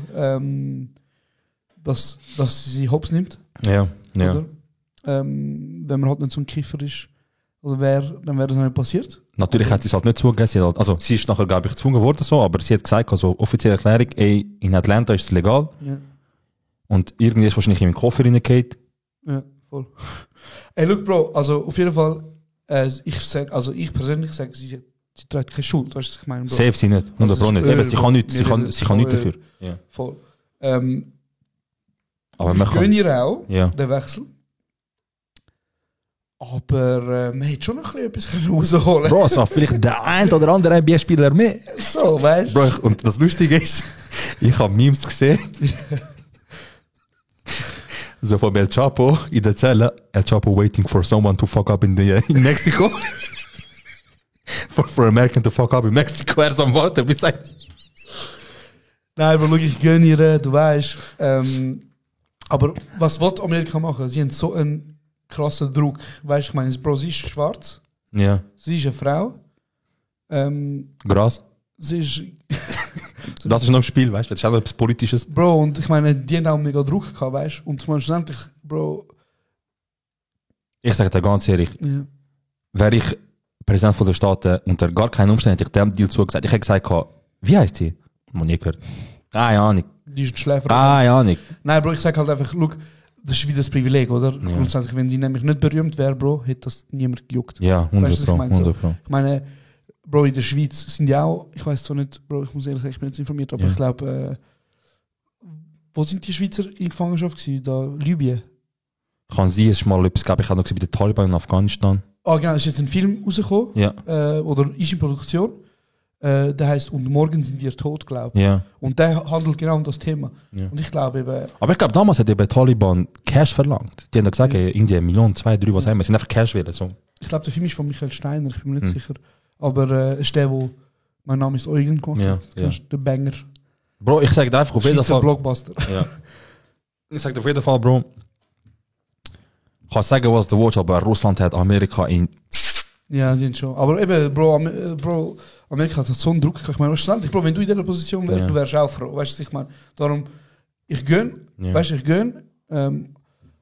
dass sie Hops nimmt.
Ja.
Oder? Wenn man halt nicht so ein Kiffer ist, oder dann wäre das nicht passiert.
Natürlich hat sie es halt nicht zugegeben. Sie ist nachher, glaube ich, gezwungen worden, so, aber sie hat gesagt, also offizielle Erklärung, ey, in Atlanta ist es legal.
Ja.
Und irgendwie ist wahrscheinlich in den Koffer reingehauen.
Ja, voll. Ey, look, Bro, also auf jeden Fall, ich persönlich sage, sie trägt keine Schuld, weißt du, was ich meine, Bro?
Safe sie nicht, 100% nicht. Eben, sie kann nichts, sie kann nichts dafür. Ja.
Voll.
Aber man
Ich gönne
kann,
ihr auch,
ja.
den Wechsel. Aber man hätte schon noch ein bisschen etwas rausholen.
Bro, so vielleicht der ein oder andere NBA-Spieler mehr.
So, weißt du?
Bro, und das Lustige ist, ich habe Memes gesehen. So von El Chapo in der Zelle. El Chapo waiting for someone to fuck up in Mexico. for American to fuck up in Mexico. Er ist am Warten, bis ein...
Nein, aber schau, ich gönne ihr, du weißt. Aber was will Amerika machen? Sie haben so einen krassen Druck. Weißt du, ich meine, Bro, sie ist schwarz.
Ja.
Sie ist eine Frau.
Gras.
Sie ist...
Das ist noch ein Spiel, weißt du? Das ist auch etwas Politisches.
Bro, und ich meine, die haben auch mega Druck gehabt, weißt du? Und schlussendlich, Bro...
Ich sage dir ganz ehrlich,
Ja.
wäre ich Präsident von der Staaten, unter gar keinen Umständen hätte ich dem Deal zugesagt. Ich hätte gesagt, wie heisst die? Noch nie gehört. Keine Ahnung.
Die ist ein Schläfer.
Keine Ahnung.
Nein, Bro, ich sag halt einfach, look, das ist wieder das Privileg, oder?
Ja.
Grundsätzlich, wenn sie nämlich nicht berühmt wäre, Bro, hätte das niemand gejuckt.
Ja, 100
Weißt du, was
Pro.
ich meine? So,
100 Pro.
ich meine, Bro, in der Schweiz sind ja auch, ich weiß zwar nicht, Bro, ich muss ehrlich sagen, ich bin jetzt informiert, aber
Ja.
ich glaube, wo sind die Schweizer in Gefangenschaft gewesen? Da, Libyen?
Kann sein, es ist mal etwas, glaube ich, auch noch bei den Taliban in Afghanistan.
Ah, genau, es ist jetzt ein Film rausgekommen,
Ja.
oder ist in Produktion. Der heißt Und morgen sind wir tot, glaube ich.
Ja.
Und der handelt genau um das Thema.
Ja.
Und ich glaube eben,
Aber ich glaube, damals hat eben Taliban Cash verlangt. Die haben dann gesagt, irgendwie 1 Million, 2, 3, was haben wir. Sie sind einfach Cash wählen. So.
ich glaube, der Film ist von Michael Steiner, ich bin mir nicht sicher. Aber es ist der, wo Mein Name ist Eugen gemacht
Ja,
hat.
ja.
Das ist der Banger.
Bro, ich sag dir einfach auf jeden
Schweizer
Fall.
Blockbuster.
Ja. Ich sag dir auf jeden Fall, Bro. Ich kann sagen, was du willst, aber Russland hat Amerika in.
Ja, sind schon. Aber eben, Bro, Amerika hat so einen Druck gehabt. Ich meine, schlussendlich, Bro, wenn du in dieser Position wärst,
Ja.
du wärst auch froh. Weißt du, was ich meine? Darum, ich gönn,
Ja.
weißt du, ich gönn.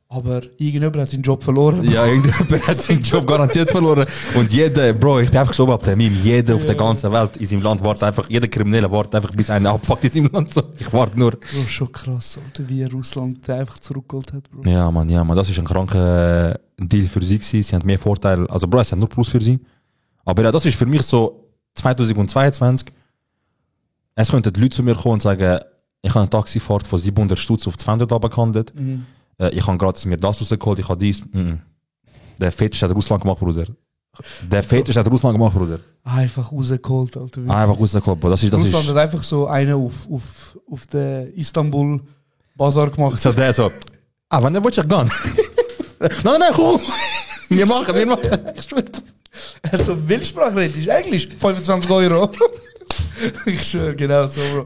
Aber irgendjemand hat seinen Job verloren.
Ja, irgendjemand hat seinen Job garantiert verloren. Und jeder, Bro, ich bin einfach so ab dem Meme, jeder auf der ganzen Welt in seinem Land wartet einfach, jeder Kriminelle wartet einfach, bis einer abfuckt in seinem Land. So. Ich warte nur.
Bro, schon krass, Alter, wie Russland den einfach zurückgeholt hat, Bro.
Ja, man, das ist ein kranker Deal für sie gewesen. Sie haben mehr Vorteile. Also, Bro, es hat nur Plus für sie. Aber ja, das ist für mich so 2022. Es könnten die Leute zu mir kommen und sagen, ich habe eine Taxifahrt von 700 Stutz auf 200 runtergehandelt. Ich habe gratis mir das rausgeholt, ich habe dies. Der Fetisch hat Russland gemacht, Bruder. Der Fetisch hat Russland gemacht, Bruder.
Einfach rausgeholt, Alter. wirklich.
Einfach rausgeholt, Bro. Das ist,
Russland hat einfach so einen auf den Istanbul-Bazar gemacht.
so der so. Ah, wann willst du gehen? Nein, komm. Wir machen. Ich schwöre.
Er so, Wildsprache redet, ist Englisch, 25 €. Ich schwöre, genau so, Bro.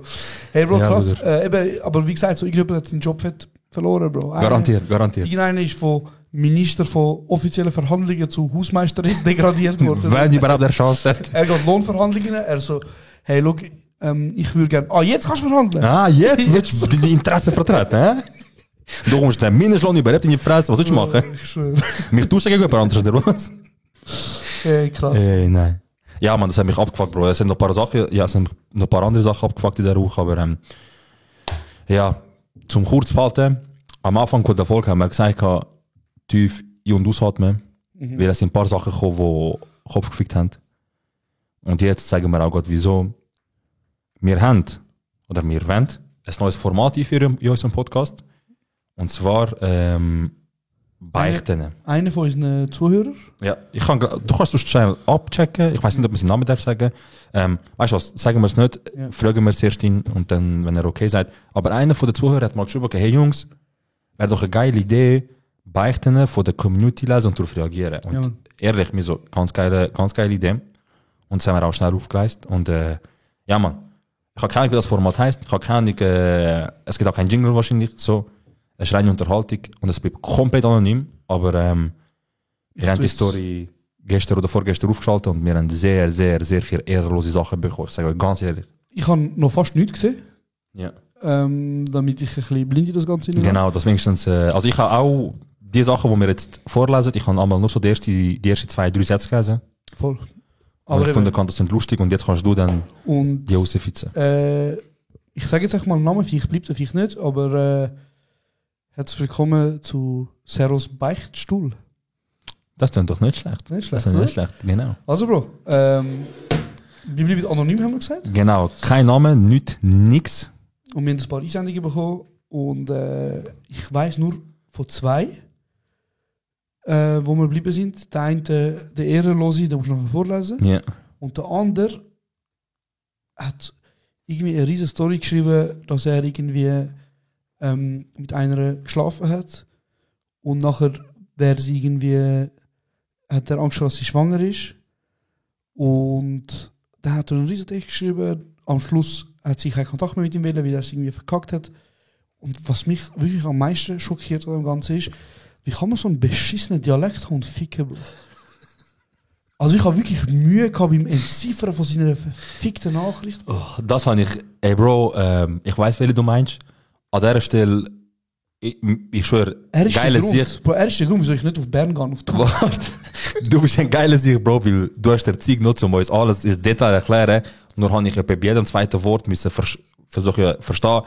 Hey, Bro,
Ja,
krass.
Bruder.
Eben, aber wie gesagt, so irgendjemand hat seinen Job verloren, Bro.
Garantiert.
Irgendeiner ist von Minister von offiziellen Verhandlungen zu Hausmeisterin degradiert worden.
Wenn überhaupt eine Chance hat.
Er geht Lohnverhandlungen, er so, hey, look, ich würde gerne, jetzt kannst du verhandeln.
Ah, jetzt willst du deine Interessen vertreten, hä? Du kommst den Mindestlohn über, in die Fresse, was willst du machen?
Ich schwöre.
Mich tauschen gegen jemand anderes, oder was?
Hey, krass.
Nein. Ja, man, das hat mich abgefuckt, Bro. Es sind noch ein paar Sachen, ja, es sind noch ein paar andere Sachen abgefuckt in der Woche, aber ja, zum Kurzhalten, am Anfang der Folge haben wir gesagt, tief ein- und ausatmen, weil es sind ein paar Sachen gekommen, die Kopf gefickt haben. Und jetzt zeigen wir auch gerade, wieso wir haben, oder wir wollen, ein neues Format einführen in unserem Podcast. Und zwar Beichten.
Einer von unseren Zuhörern.
Ja, du kannst es schnell abchecken. Ich weiß nicht, ob man seinen Namen darf sagen. Weißt du was, sagen wir es nicht,
Ja.
fragen wir es erst ihn und dann, wenn er okay sagt. Aber einer von den Zuhörern hat mal geschrieben, okay, hey Jungs, wäre doch eine geile Idee, Beichten von der Community lesen und darauf reagieren. Und
Ja, Mann.
ehrlich, mir so, ganz geile Idee. Und das haben wir auch schnell aufgeleistet. Und ja, Mann, ich habe keine Ahnung, wie das Format heisst. Ich habe keine Ahnung, es gibt auch keinen Jingle wahrscheinlich, so. Es ist reine Unterhaltung und es bleibt komplett anonym, aber wir haben die Story gestern oder vorgestern aufgeschaltet und wir haben sehr, sehr, sehr viele ehrenlose Sachen bekommen. Ich sage euch ganz ehrlich.
Ich habe noch fast nichts gesehen,
Ja.
damit ich ein bisschen blind in das Ganze hinein.
Genau, das wenigstens, also ich habe auch die Sachen, die wir jetzt vorlesen, ich habe einmal nur so die ersten 2, 3 Sätze gelesen.
Voll.
Aber ich
eben-
fand, das sind lustig und jetzt kannst du dann
Und
die rausfitzen.
ich sage jetzt einfach mal einen Namen, vielleicht bleibt er, vielleicht nicht, aber herzlich willkommen zu Seros Beichtstuhl.
Das klingt doch nicht schlecht.
Nicht
Das
schlecht,
ist nicht schlecht, genau.
Also Bro, wir bleiben anonym, haben wir gesagt.
Genau, kein Name, nix.
Und wir haben ein paar Einsendungen bekommen und ich weiss nur von 2. wo wir geblieben sind. Der eine, der Ehrenlose, den musst du noch vorlesen.
Ja.
Und der andere hat irgendwie eine riesige Story geschrieben, dass er irgendwie mit einer geschlafen hat und nachher hat er Angst, dass sie schwanger ist. Und dann hat er einen riesen Text geschrieben. Am Schluss hat sie keinen Kontakt mehr mit ihm wollen, weil er es irgendwie verkackt hat. Und was mich wirklich am meisten schockiert an dem Ganzen ist, wie kann man so einen beschissenen Dialekt haben und ficken, Bro? Also ich habe wirklich Mühe gehabt beim Entziffern von seiner verfickten Nachricht.
Oh, das habe ich... Ey Bro, ich weiss, welche du meinst. An dieser Stelle, ich schwöre, geile Sicht.
Bro, er ist der Grund, wieso ich nicht auf Bern gehe.
Warte, du bist ein geiler Sicht, Bro, weil du hast der Zeit genutzt, um uns alles ins Detail erklären. Nur habe ich bei jedem zweiten Wort müssen versuchen verstehen.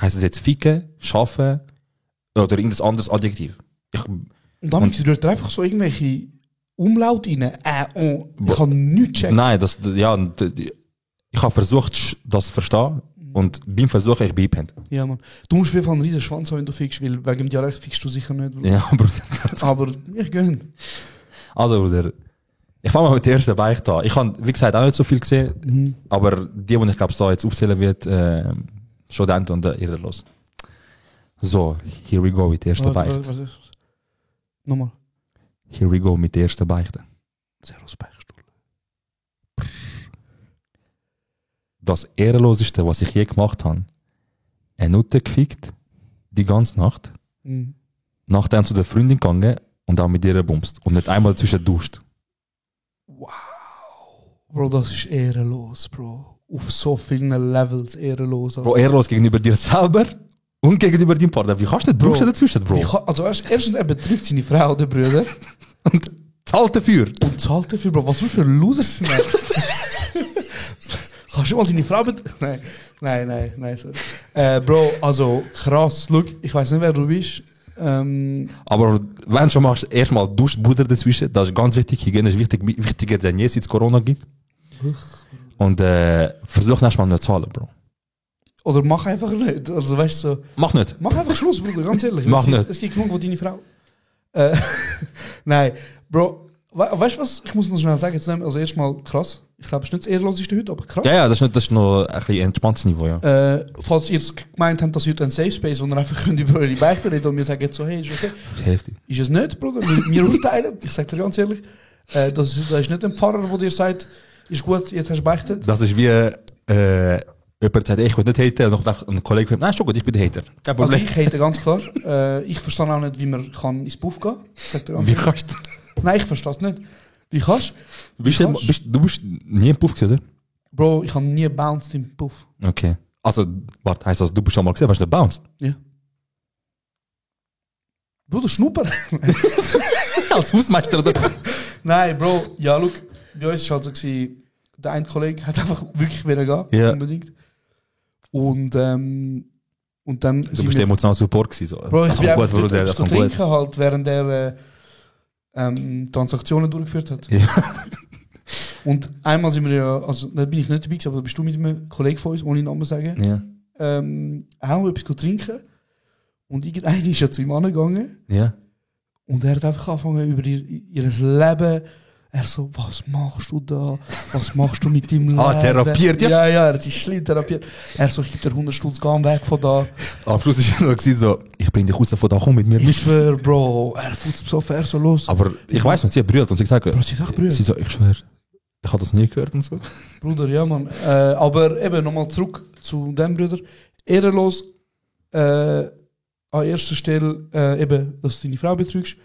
Heißt es jetzt ficken, schaffen oder irgendein anderes Adjektiv?
Und dann du dort einfach so irgendwelche Umlaut rein. Ich kann nichts checken.
Nein, ich habe versucht, das zu verstehen. Und beim Versuch, ich bin eingepennt.
Ja, Mann. Du musst auf jeden Fall einen riesen Schwanz haben, wenn du fickst, weil wegen dem Dialekt fickst du sicher nicht. Bro.
Ja, Bruder.
Aber ich gönn.
Also, Bruder, ich fange mal mit der ersten Beichte an. Ich habe, wie gesagt, auch nicht so viel gesehen, aber die ich glaube, da jetzt aufzählen wird, schon der Ende und der Ehrenlos. So, here we go mit der ersten Beichte.
Warte. Nochmal.
Here we go mit der ersten Beichte.
Servus Beichtstuhl.
Das Ehrenloseste, was ich je gemacht habe, eine Nutte gefickt, die ganze Nacht, nachdem zu der Freundin gegangen und auch mit ihr gebumst und nicht einmal dazwischen duscht.
Wow. Bro, das ist ehrenlos, Bro. Auf so vielen Levels ehrenlos.
Bro, ehrenlos gegenüber dir selber und gegenüber deinem Partner. Wie kannst du nicht duschen dazwischen, Bro?
Also erstens, er betrügt seine Frau, der Brüder.
Und zahlt dafür.
Bro. Was für Losers sind das? Kannst du mal deine Frau Nein, sorry. Bro, also krass. Look, ich weiß nicht, wer du bist.
Aber wenn du schon machst, erstmal Duschbuder dazwischen, das ist ganz wichtig. Hygiene ist wichtiger denn je, seit es Corona gibt. Und versuch nächstes Mal nicht zu zahlen, Bro.
Oder mach einfach nicht. Also weißt du so.
Mach nicht.
Mach einfach Schluss, Bruder, ganz ehrlich.
Mach nicht.
Es gibt genug von deiner Frau. Nein, Bro, weißt du was? Ich muss noch schnell sagen, jetzt also erstmal krass. Ich glaube, es ist nicht das Ehrloseste heute, aber krass.
Ja, das ist noch ein bisschen entspanntes Niveau, ja.
Falls ihr jetzt gemeint habt, dass ihr ein Safe Space, wo ihr einfach könnt über eure Beichte reden und wir sagen jetzt so, hey, ist okay.
Heftig.
Ist es nicht, Bruder? Wir urteilen, ich sag dir ganz ehrlich, das ist nicht ein Pfarrer, der dir sagt, ist gut, jetzt hast du beichtet.
Das ist wie, jemand sagt, ich will nicht haten, und noch ein Kollege sagt, nein, ist schon gut, ich bin der Hater. Kein
Also
Problem.
ich hate ganz klar. Ich verstehe auch nicht, wie man kann ins Puff gehen kann.
Wie kannst du?
Nein, ich verstehe es nicht. Wie kannst
Du bist nie im Puff gewesen, oder?
Bro, ich habe nie bounced im Puff.
Okay. Also, warte, heisst das, du bist schon mal gesehen, hast du nicht bounced?
Ja. Bruder, Schnupper.
Als Hausmeister, oder?
Nein, Bro, ja, look, bei uns war halt so, der eine Kollege hat einfach wirklich wieder gehen,
Ja.
unbedingt. Und dann
Du bist emotional Support gewesen, so.
Bro, ich
Das
bin
kommt
einfach
gut, Bruder, das kommt gut.
trinken halt, während der Transaktionen durchgeführt hat.
Ja.
Und einmal sind wir ja, also da bin ich nicht dabei gewesen, aber da bist du mit einem Kollegen von uns, ohne den Namen sagen,
Ja.
haben wir etwas trinken und irgendeiner ist ja zu ihm angegangen
Ja.
und er hat einfach angefangen über ihr Leben. Er so, was machst du da? Was machst du mit deinem Leben?
Ah, therapiert, ja?
Ja, er hat sich schlimm therapiert. Er so, ich gebe dir 100 Stutz, geh weg von da.
Am Schluss ist er noch gewesen, so, ich bring dich raus von da, komm mit mir
Ich
mit.
schwör, Bro, er futzt so fair, so los.
Aber ich weiss nicht, sie hat brüllt und sie gesagt,
Bro, sie hat auch brüllt.
sie so, ich schwör, ich habe das nie gehört und so.
Bruder, ja, Mann. Aber eben nochmal zurück zu dem Bruder. Ehrenlos, an erster Stelle eben, dass du deine Frau betrügst.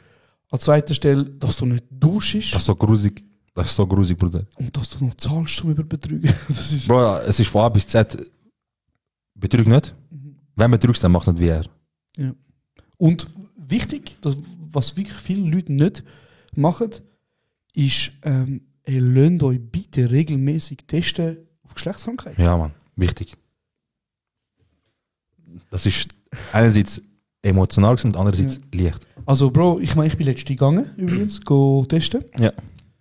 An zweiter Stelle, dass du nicht duschst.
Das ist so grusig. Das ist so grusig, Bruder.
Und dass du noch zahlst, um über Betrügen. Das ist
Bro, es ist von A bis Z. Betrüg nicht. Wenn du betrügst, dann mach nicht wie er.
ja. Und wichtig, was wirklich viele Leute nicht machen, ist, lasst euch bitte regelmäßig testen auf Geschlechtskrankheit.
Ja, Mann. Wichtig. Das ist einerseits emotional und andererseits leicht.
Also, Bro, ich meine, ich bin letztens gegangen, übrigens, go testen.
Ja.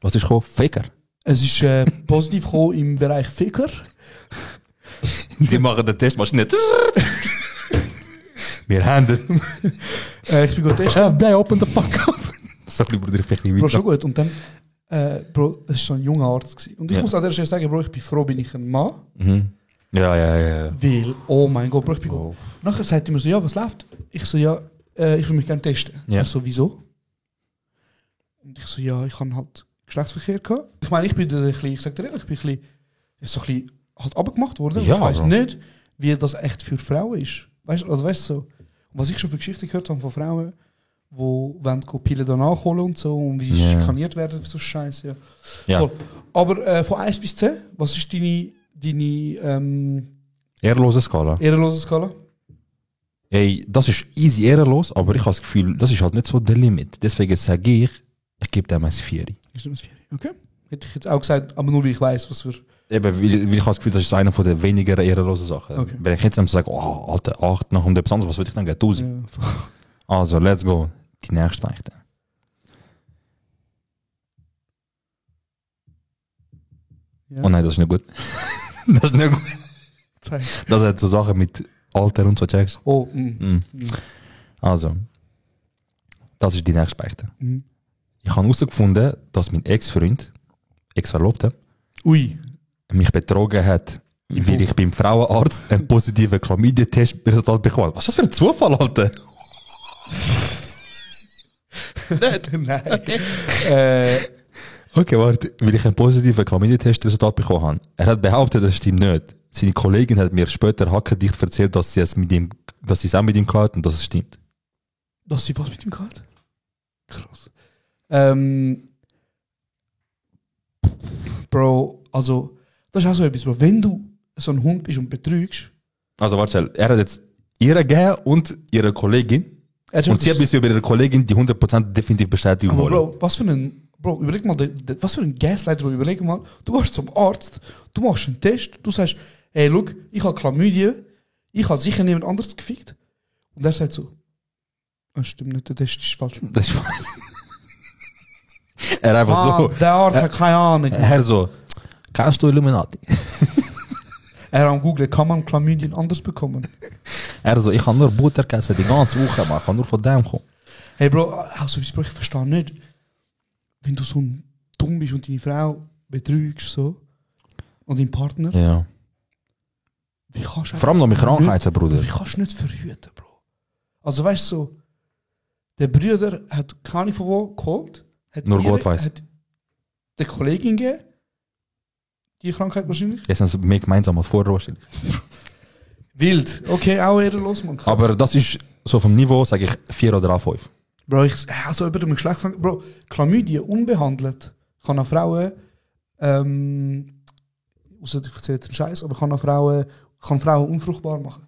Was ist gekommen? Faker.
Es ist positiv gekommen im Bereich Faker.
Die machen den Test nicht. Wir haben den.
Ich bin go testen.
FBI, open the fuck up. Sorry, Bruder, ich bin ein
Bro,
bisschen
schon
weiter.
gut. Und dann, Bro, das war so ein junger Arzt gewesen. Und ich
Ja.
muss an der Stelle sagen, Bro, ich bin froh, bin ich ein Mann.
Mhm. Ja.
Weil, oh mein Gott, Bro, ich bin
Oh.
Nachher sagt er mir so, ja, was läuft? Ich so, ja, ich will mich gerne testen.
Ja.
Er so, wieso? Und ich so, ja, ich habe halt Geschlechtsverkehr gehabt. Ich meine, ich bin da ein bisschen, ich sag dir ehrlich, ich bin ein bisschen, ist so ein bisschen halt abgemacht worden.
Ja,
ich weiss
Bro.
nicht, wie das echt für Frauen ist. Weißt du, also weißt du so. Und was ich schon für Geschichten gehört habe von Frauen, die wollen Pillen dann nachholen und so und wie sie
Ja.
schikaniert werden für so Scheiße. Ja.
Ja.
Voll. Aber von 1 bis 10, was ist deine
Ehrlose Skala.
ehrenlose Skala?
Ey, das ist easy ehrenlos, aber ich habe das Gefühl, das ist halt nicht so der Limit. Deswegen sage ich gebe dem ein 4.
Ist das 4? Okay. Hätte ich jetzt auch gesagt, aber nur weil ich weiss, was für...
Eben, weil ich habe das Gefühl, das ist einer von der weniger ehrenlosen Sachen.
Okay.
Wenn ich jetzt sage, oh, Alter, 8 nach 100 anderes, was würde ich dann geben? 1000.
Ja.
Also, let's go. Die nächste Beichte.
Ja.
Oh nein, das ist nicht gut. Das ist nicht gut.
Zeig.
Das hat so Sachen mit Alter und so, checkst.
Oh,
Also, das ist die nächste Beichte.
Mhm.
Ich habe herausgefunden, dass mein Ex-Verlobter,
Ui.
mich betrogen hat, weil ich beim Frauenarzt einen positiven Chlamydia-Test-Resultat bekommen habe. Was ist das für ein Zufall, Alter?
Nein.
Okay, warte, weil ich einen positiven Chlamydia-Test-Resultat bekommen habe. Er hat behauptet, das stimmt nicht. Seine Kollegin hat mir später hackendicht erzählt, dass sie es auch mit ihm gehabt und dass es stimmt.
Dass sie was mit ihm gehabt? Krass. Bro, also, das ist auch so etwas, Bro. Wenn du so ein Hund bist und betrügst,
Also warte schnell, er hat jetzt ihr gegeben und ihre Kollegin.
er
Und sie hat bis über ihre Kollegin die 100% definitiv bestätigt
aber
wollen.
Bro, was für ein, Bro, überleg mal, was für ein Gaslighter, Bro, überleg mal, du gehst zum Arzt, du machst einen Test, du sagst, hey, look, ich habe Chlamydia, ich habe sicher niemand anderes gefickt. Und er sagt so, das stimmt nicht, der Test ist falsch.
Das ist er einfach so.
Der Arzt hat keine Ahnung.
Er so, kannst du Illuminati?
Er am Google, kann man Chlamydien anders bekommen?
Er so, ich kann nur Butter gegessen die ganze Woche, man kann nur von dem kommen.
Hey Bro, also Bro, ich verstehe nicht, wenn du so dumm bist und deine Frau betrügst so, und deinen Partner,
Ja.
wie kannst du
Vor allem noch mit
einfach
Krankheiten,
nicht-
Bruder.
Wie kannst du nicht verhüten, Bro? Also weißt du, so, der Bruder hat keine Ahnung von wo geholt, hat
Nur Gott weiss.
hat der Kollegin gegeben, die Krankheit wahrscheinlich.
Jetzt haben sie mehr gemeinsam als vorher wahrscheinlich.
Wild, okay, auch ehrenlos, man. Krass.
Aber das ist so vom Niveau, sage ich 4 oder A5.
Bro, also über dem Geschlechtskrankheit, Bro, Chlamydien unbehandelt kann auch Frauen, ausser ich erzähle jetzt einen Scheiß, aber kann Frauen unfruchtbar machen.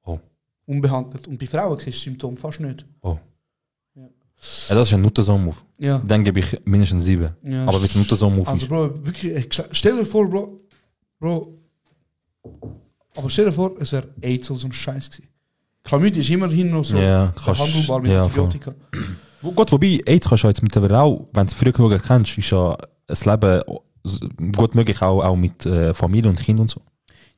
Oh.
Unbehandelt. Und bei Frauen siehst du das Symptom fast nicht.
Ja, das ist ein Nuttersohn-Move.
Ja.
Dann gebe ich mindestens 7.
Ja.
Aber wenn es ein Nuttersohn-Move
Also
ist.
Bro, wirklich, stell dir vor, Bro, aber stell dir vor, es wäre AIDS oder so ein Scheiß gewesen. Chlamydien ist immerhin noch so
Ja, kannst-
behandelbar mit
ja,
Antibiotika.
Gott, wobei, AIDS kannst du jetzt mittlerweile auch, wenn du es früh genug kennst, ist ja das Leben gut möglich, auch mit Familie und Kind und so.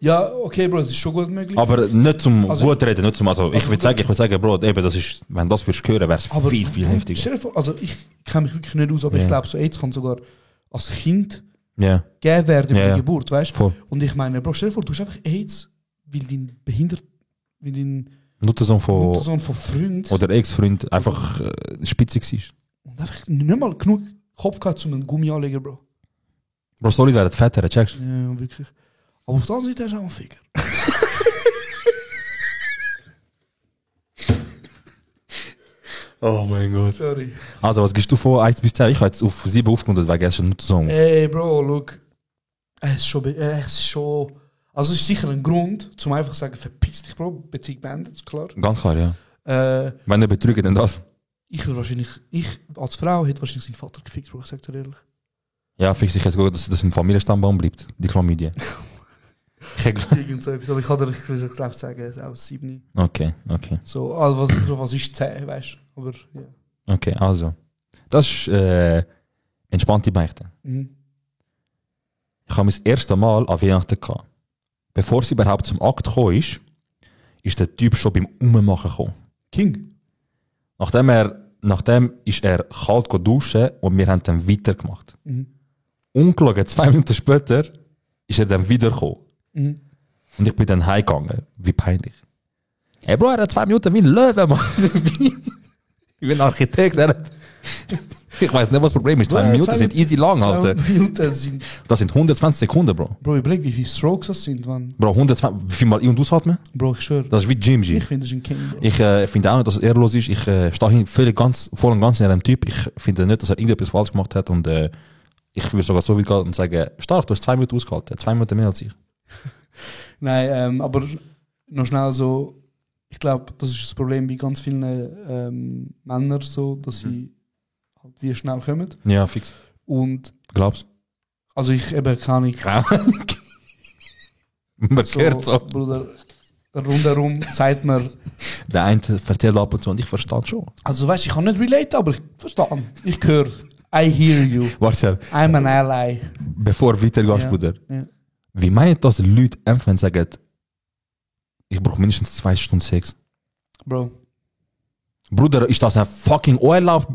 Ja, okay, Bro, das ist schon gut möglich.
Aber nicht zum
Also-
gut reden, nicht zum, also ich würde sagen, Bro, eben, das ist, wenn das würdest hören, wäre es
Aber
viel, viel heftiger.
Stell dir vor, also ich kenne mich wirklich nicht aus, aber
Ja.
ich glaube, so AIDS kann sogar als Kind
Ja,
gegeben werden bei
Ja,
der
ja.
Geburt, weißt du?
voll.
Und ich meine, Bro, stell dir vor, du hast einfach AIDS, weil dein
Nuttersohn von,
Muttersohn von Freund
oder Ex-Freund einfach spitzig war.
und einfach nicht mal genug Kopf gehabt, um einen Gummi anlegen, Bro.
Bro, sorry, wäre fetter, checkst du?
Ja, wirklich. Aber auf der anderen Seite ist er auch ein Ficker.
Oh mein Gott.
Sorry.
Also, was gibst du von 1 bis 10? Ich habe jetzt auf 7 aufgenommen, weil gestern Nuttersohn.
Ey, Bro, look. Es ist schon. Also, es ist sicher ein Grund, zum einfach zu sagen, verpiss dich, Bro, Beziehung beendet, ist klar.
Ganz klar, ja. Wenn er betrügt, dann das.
Ich als Frau hätte wahrscheinlich seinen Vater gefickt, Bro, ich sag dir ehrlich.
Ja, fix ich jetzt gut, dass das im Familienstammbaum bleibt, die Chlamydien.
Irgend so etwas. Aber ich kann dir, ich will es glaube sagen, es ist auch 7.
Okay.
So, also was ist 10, weißt du? Aber ja.
Okay, also. Das ist entspannte Beichte.
Mhm.
Ich habe mein erstes Mal an Weihnachten gehabt. Bevor sie überhaupt zum Akt gekommen ist der Typ schon beim Ummachen gekommen.
King.
Nachdem er nachdem ist er kalt duschen und wir haben dann weitergemacht.
Mhm.
Ungelogen, 2 Minuten später ist er dann wiedergekommen.
Mhm.
Und ich bin dann heimgegangen. Wie peinlich. Ey Bro, er hat 2 Minuten wie ein Löwe, Mann. Ich bin Architekt, ich weiß nicht, was das Problem ist. 2
Bro,
Minuten sind easy lang,
2
Alter.
Minuten sind...
Das sind 120 Sekunden, Bro.
Bro, überleg, wie viele Strokes das sind, Mann.
Bro, 120, wie viel Mal ein- und ausatmen?
Bro, ich schwöre.
Das ist wie Jim G.
Ich finde, das ist ein King, Bro.
Ich finde auch nicht, dass es ehrlos ist. Ich stehe voll und ganz in einem Typ. Ich finde nicht, dass er irgendetwas falsch gemacht hat. Und ich würde sogar so weit gehen und sagen, stark, du hast 2 Minuten ausgehalten. 2 Minuten mehr als ich.
Nein, aber noch schnell so, ich glaube, das ist das Problem bei ganz vielen Männern so, dass sie halt wie schnell kommen.
Ja, fix.
Und
Glaubst
also ich eben kann nicht
du? Man hört so.
Bruder, rundherum sagt man,
Der eine erzählt ab und zu und ich verstehe schon.
also weißt du, ich kann nicht relate, aber ich verstehe. Ich höre. I hear you.
Warte,
I'm an ally.
bevor du weitergehst,
Ja.
Bruder.
Ja.
Wie meint das Leute einfach sagen, ich brauche mindestens 2 Stunden Sex?
Bro.
Bruder, ist das ein fucking Oil auf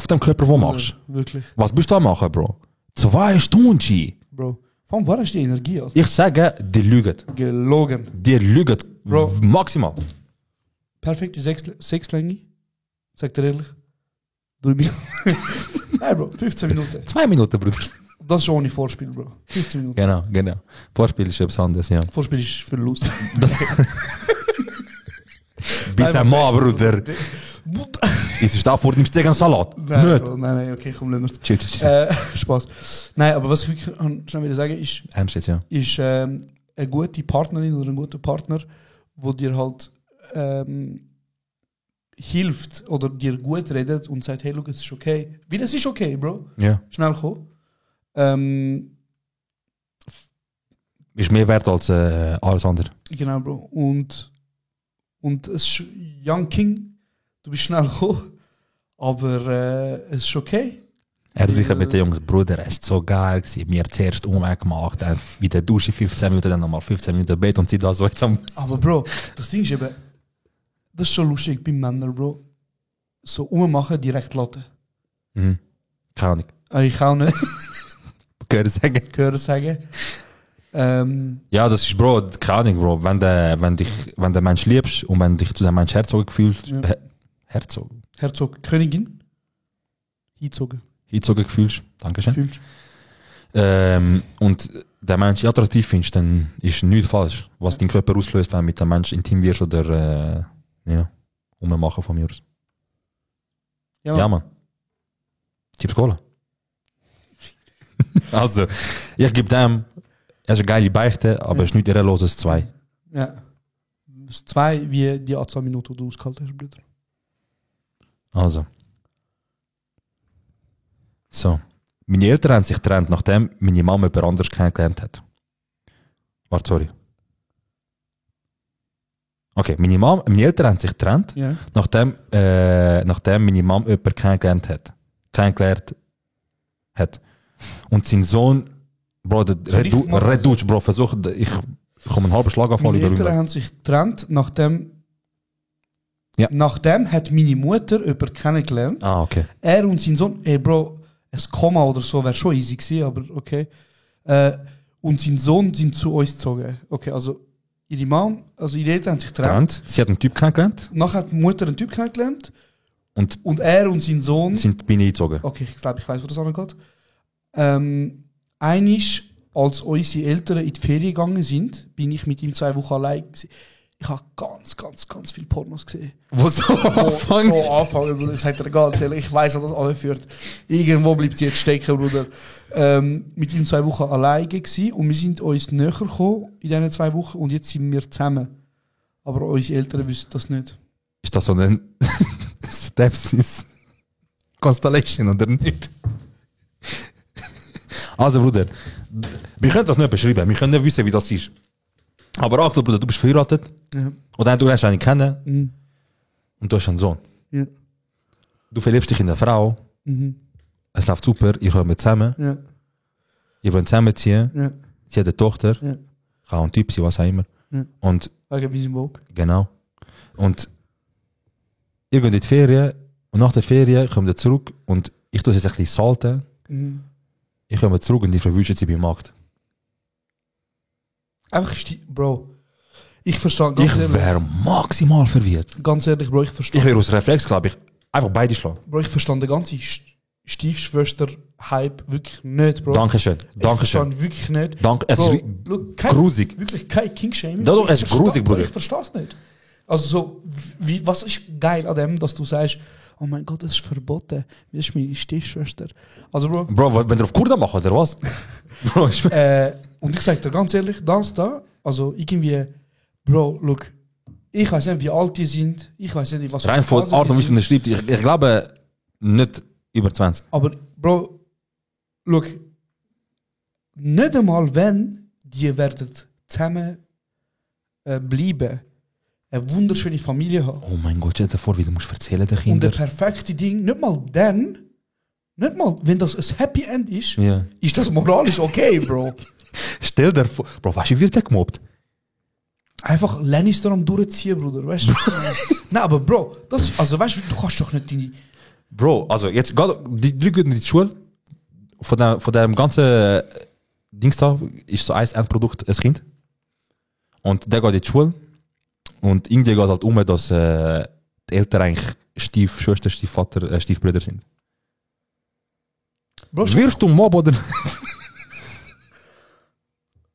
dem Körper, wo du machst?
Wirklich.
Was bist du da machen, Bro? 2 Stunden, G.
Bro. Warum war das die Energie? Also?
Ich sage, die lügen.
Gelogen.
Die lügen.
Bro.
Maximal.
Perfekte Sexlänge. Sagt er ehrlich. 3 Minuten. Nein, Bro. 15 Minuten.
2 Minuten, Bruder.
Das ist ohne Vorspiel, Bro. 15 Minuten.
Genau. Vorspiel ist etwas anderes, ja.
Vorspiel ist für Lust.
Bis ein Mann, Bruder. Ist es da vor dem Steak und Salat? Nicht.
Nein, okay, komm, lassen wir
Chill.
Spaß. Nein, aber was ich wirklich schnell wieder sagen ist,
Ernst jetzt, ja.
eine gute Partnerin oder ein guter Partner, wo dir halt hilft oder dir gut redet und sagt, hey, look, es ist okay. Weil es ist okay, Bro.
Ja.
Schnell kommen.
Ist mehr wert als alles andere.
Genau, Bro. Und es ist Young King, du bist schnell gekommen, aber es ist okay.
Er hat sicher mit den Jungs, Bruder, es ist so geil gewesen. Wir zuerst Umweg gemacht, dann wieder Dusche 15 Minuten, dann nochmal 15 Minuten Bett und sie da so jetzt am...
Aber Bro, das Ding ist eben, das ist schon lustig bei Männern, Bro. So ummachen, direkt lassen.
Mhm. Keine Ahnung.
Ich auch nicht,
Gehört sagen.
gehört sagen.
Ja, das ist, Bro, keine Ahnung, Bro. Wenn der Mensch liebst und wenn dich zu dem Mensch Herzog fühlst,
Ja.
Herzog,
Herzog, Königin, hinzogen,
Herzog fühlst, Dankeschön.
fühlst.
Und der Mensch attraktiv findest, dann ist nichts falsch, was dein Körper auslöst, wenn du mit dem Mensch intim wirst oder, ummachen von mir aus. Ja, Mann. Chips Cola. Also, ich gebe dem, es ist eine geile Beichte, aber es ist nicht irreloses 2.
Ja. Das ist 2 wie die 2 Minuten, die du ausgehalten hast, Bruder.
Also. So. Meine Eltern haben sich getrennt, nachdem meine Mama jemand anders kennengelernt hat. Warte, sorry. Okay, meine Eltern haben sich getrennt,
Ja.
nachdem meine Mama jemanden kennengelernt hat. Und sein Sohn, Bro,
Soll ich mal-
red Deutsch, Bro, versuch, ich komme einen halben Schlaganfall
Meine
über
Eltern
mich.
haben sich getrennt, nachdem hat meine Mutter jemanden kennengelernt.
Ah, okay.
Er und sein Sohn, ey Bro, ein Komma oder so wäre schon easy gewesen, aber okay. Und sein Sohn sind zu uns gezogen. Okay, also ihre Mom, also ihre Eltern haben sich getrennt.
Sie hat einen Typ kennengelernt
Nachher hat die Mutter einen Typ kennengelernt.
und
Und er und sein Sohn.
bin ich eingezogen.
Okay, ich glaube, ich weiß, wo das angeht. Einisch, als unsere Eltern in die Ferien gegangen sind, bin ich mit ihm 2 Wochen allein gewesen. Ich habe ganz viel Pornos gesehen.
Wo so
So anfangen, Bruder. Ich sage dir ganz ehrlich, ich weiß, wo das alle führt. Irgendwo bleibt sie jetzt stecken, Bruder. Mit ihm 2 Wochen alleine gewesen und wir sind uns näher gekommen in diesen 2 Wochen und jetzt sind wir zusammen. Aber unsere Eltern wissen das nicht.
Ist das so ein Stepsis Constellation oder nicht? Also, Bruder, wir können das nicht beschreiben. Wir können nicht wissen, wie das ist. Aber Achtung, Bruder, du bist verheiratet.
Ja.
Oder du lernst einen kennen
Mhm.
und du hast einen Sohn.
Ja.
Du verliebst dich in eine Frau.
Mhm.
Es läuft super, ihr kommt zusammen.
Ja.
Ihr wollt zusammenziehen.
Ja.
Sie hat eine Tochter.
Ja.
Kann auch ein Typ sein, was auch immer.
Ja.
Und
Wegen Wiesenburg.
genau. Und ihr geht in die Ferien Und nach der Ferien kommen wir zurück und ich tue es jetzt ein bisschen salten. Ich komme zurück und die verwünschen sie beim Markt.
Einfach, Bro, ich verstehe ganz
Ich wäre maximal verwirrt.
Ganz ehrlich, Bro, ich
Ich
verstehe.
wäre aus Reflex, glaube ich, einfach beide schlagen.
Bro, ich verstehe den ganzen Stiefschwester-Hype wirklich nicht, Bro.
Dankeschön.
Ich
Dankeschön.
verstehe wirklich nicht.
Danke. Es
Bro,
ist
look,
grusig.
Wirklich kein King-Shaming.
Doch, es
Ich
ist
verstehe-
grusig, Bruder.
Ich verstehe es nicht. Also so, was ist geil an dem, dass du sagst, oh mein Gott, das ist verboten. Das ist meine Stiefschwester. Also Bro,
Bro, wenn ihr auf Kurda macht, oder was? Bro, ich
und ich sag dir ganz ehrlich, das da, also irgendwie, Bro, look, ich weiß nicht, wie alt die sind, ich weiß nicht, was
rein von
Phase
der Art und
die
Weise, wie
sind.
man schreibt, ich glaube nicht über 20.
Aber Bro, look, nicht einmal wenn die werden zusammen bleiben, eine wunderschöne Familie haben
Oh mein Gott, stell dir vor, wie du musst erzählen den
und
Kindern.
das perfekte Ding, nicht mal dann, nicht mal, wenn das ein Happy End ist,
Ja.
ist das moralisch okay, Bro.
Stell dir vor, Bro, weißt du, wie wird der gemobbt?
Einfach Lannister am durchziehen, Bruder, weißt du? Nein, aber Bro, das ist, also weißt du kannst doch nicht deine...
Bro, also jetzt gerade, die gehen in die Schule, von dem ganzen Dings da ist so ein Endprodukt ein Kind. Und der geht in die Schule und irgendwie geht halt dass die Eltern eigentlich Stiefschwester, Stiefvater, Stiefbrüder sind.
Bro,
Wirst du mobben oder?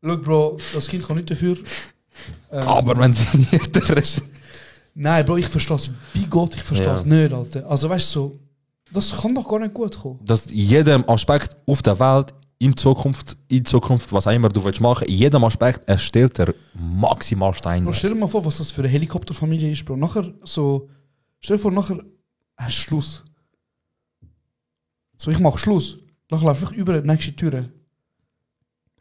look, Bro, das Kind kann nicht dafür...
Aber wenn sie nicht der Rest...
Nein, Bro, ich verstehe es bei Gott, ich verstehe es
Ja.
nicht, Alter. Also weißt du, so, das kann doch gar nicht gut kommen.
Dass jedem Aspekt auf der Welt, in Zukunft, was auch immer du willst machen, in jedem Aspekt erstellt er maximal Stein.
Bro, stell dir mal vor, was das für eine Helikopterfamilie ist, Bro. Nachher so, stell dir vor, nachher hast du Schluss. So, ich mach Schluss. Nachher lauf ich über die nächste Tür.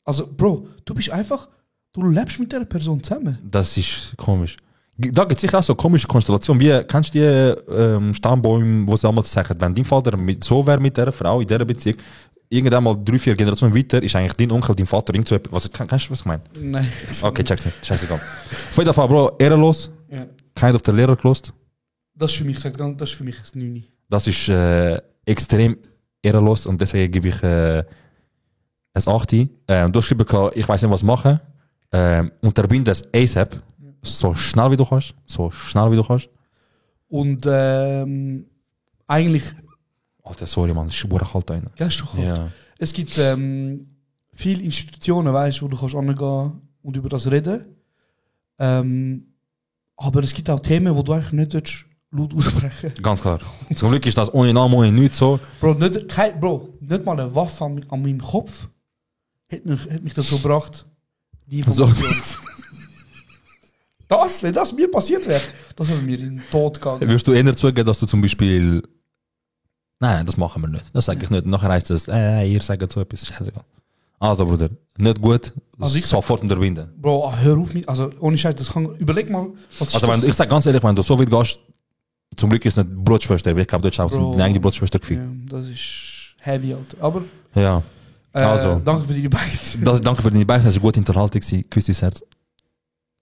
Also, Bro, du bist einfach, du lebst mit dieser Person zusammen.
Das ist komisch. Da gibt es sicher auch so komische Konstellationen. Wie, kennst du die Stammbäume, wo sie damals sagen, wenn dein Vater so wäre mit dieser Frau in dieser Beziehung, irgendwann mal 3-4 Generationen weiter, ist eigentlich dein Onkel, dein Vater, irgend so etwas. Kennst du, was ich meine?
Nein.
Okay, check's nicht. Scheißegal. Auf jeden Fall, Bro, ehrenlos.
Ja.
Keiner auf den Lehrer gelost.
Das ist für mich, sagt, das ist für mich ein 9.
Das ist extrem ehrenlos und deswegen gebe ich ein 8. Du hast geschrieben, ich weiß nicht, was machen. Unterbinde es ASAP. So schnell wie du kannst. So schnell wie du kannst.
Und eigentlich,
Alter, sorry, Mann, das ist super kalt da.
ja, ist doch kalt.
Ja.
Es gibt viele Institutionen, weißt, wo du kannst angehen und über das reden. Aber es gibt auch Themen, wo du eigentlich nicht sollst laut aussprechen.
Ganz klar. Zum Glück ist das ohne Namen, ohne nichts so.
Bro, nicht mal eine Waffe an meinem Kopf hat mich dazu gebracht, die
So.
Information. Wenn das mir passiert wäre, das wäre mir in den Tod gegangen.
Würdest du eher zugeben, dass du zum Beispiel... Nein, das machen wir nicht. Das sage ich nicht. Nachher heisst es, ihr sagt so etwas. Scheißegal. Also, Bruder, nicht gut.
Also ich
sofort unterbinden.
Bro, hör auf mich. Also, ohne Scheiß, das kann. Überleg mal, was ist
Also,
das?
ich sage ganz ehrlich, wenn du so weit gehst, zum Glück ist es nicht Blutschwester, weil ich glaube, du hast auch
Bro.
eine eigene Blutschwester gefühlt.
Ja, das ist heavy, Alter. Aber,
Ja. Also.
danke für deine Beichte.
Danke für deine Beichte, das war eine gute Unterhaltung. Küss dein Herz.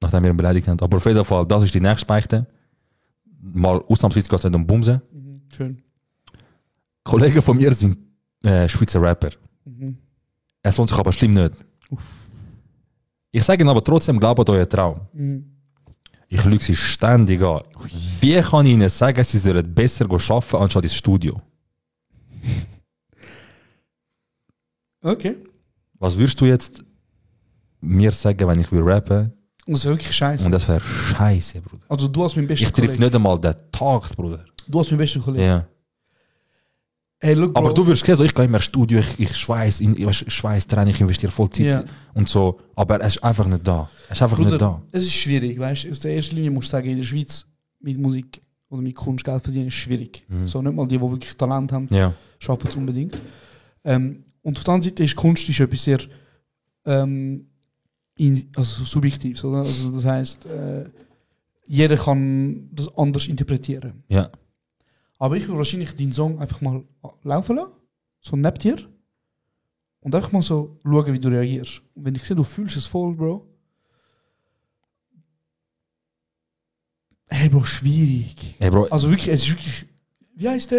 Nachdem wir ihn beleidigt haben. Aber auf jeden Fall, das ist die nächste Beichte. Mal ausnahmsweise geht es nicht um Bumsen.
Schön.
Kollegen von mir sind Schweizer Rapper. Es lohnt sich aber schlimm nicht. Ich sage ihnen aber trotzdem, glaubt euren Traum. Ich lüge sie ständig an. Wie kann ich ihnen sagen, sie sollen besser arbeiten anstatt ins Studio?
Okay.
Was würdest du jetzt mir sagen, wenn ich will rappen?
Das ist wirklich scheiße.
Und das wäre scheiße, Bruder.
Also, du hast mein bester
Ich triff
Kollege.
nicht einmal den Tag, Bruder.
Du hast mein bester Kollege.
Ja.
Hey, look, Bro.
Aber du würdest sehen, so, ich gehe immer ins Studio, ich schweiß dran, ich investiere voll Zeit
Ja.
und so. Aber es ist einfach nicht da. Es ist einfach
Bruder,
nicht da.
es ist schwierig, weißt du? Aus der ersten Linie musst du sagen, in der Schweiz mit Musik oder mit Kunst Geld verdienen ist schwierig. So, nicht mal die wirklich Talent haben,
Ja.
schaffen es unbedingt. Und auf der anderen Seite ist Kunst ist etwas sehr also subjektiv. Oder? Also das heisst, jeder kann das anders interpretieren.
Ja.
Aber ich würde wahrscheinlich deinen Song einfach mal laufen lassen, so neben dir, und einfach mal so schauen, wie du reagierst. Und wenn ich sehe, du fühlst es voll, Bro. Hey, Bro, schwierig.
Hey, Bro,
Also wirklich, es ist wirklich, wie heißt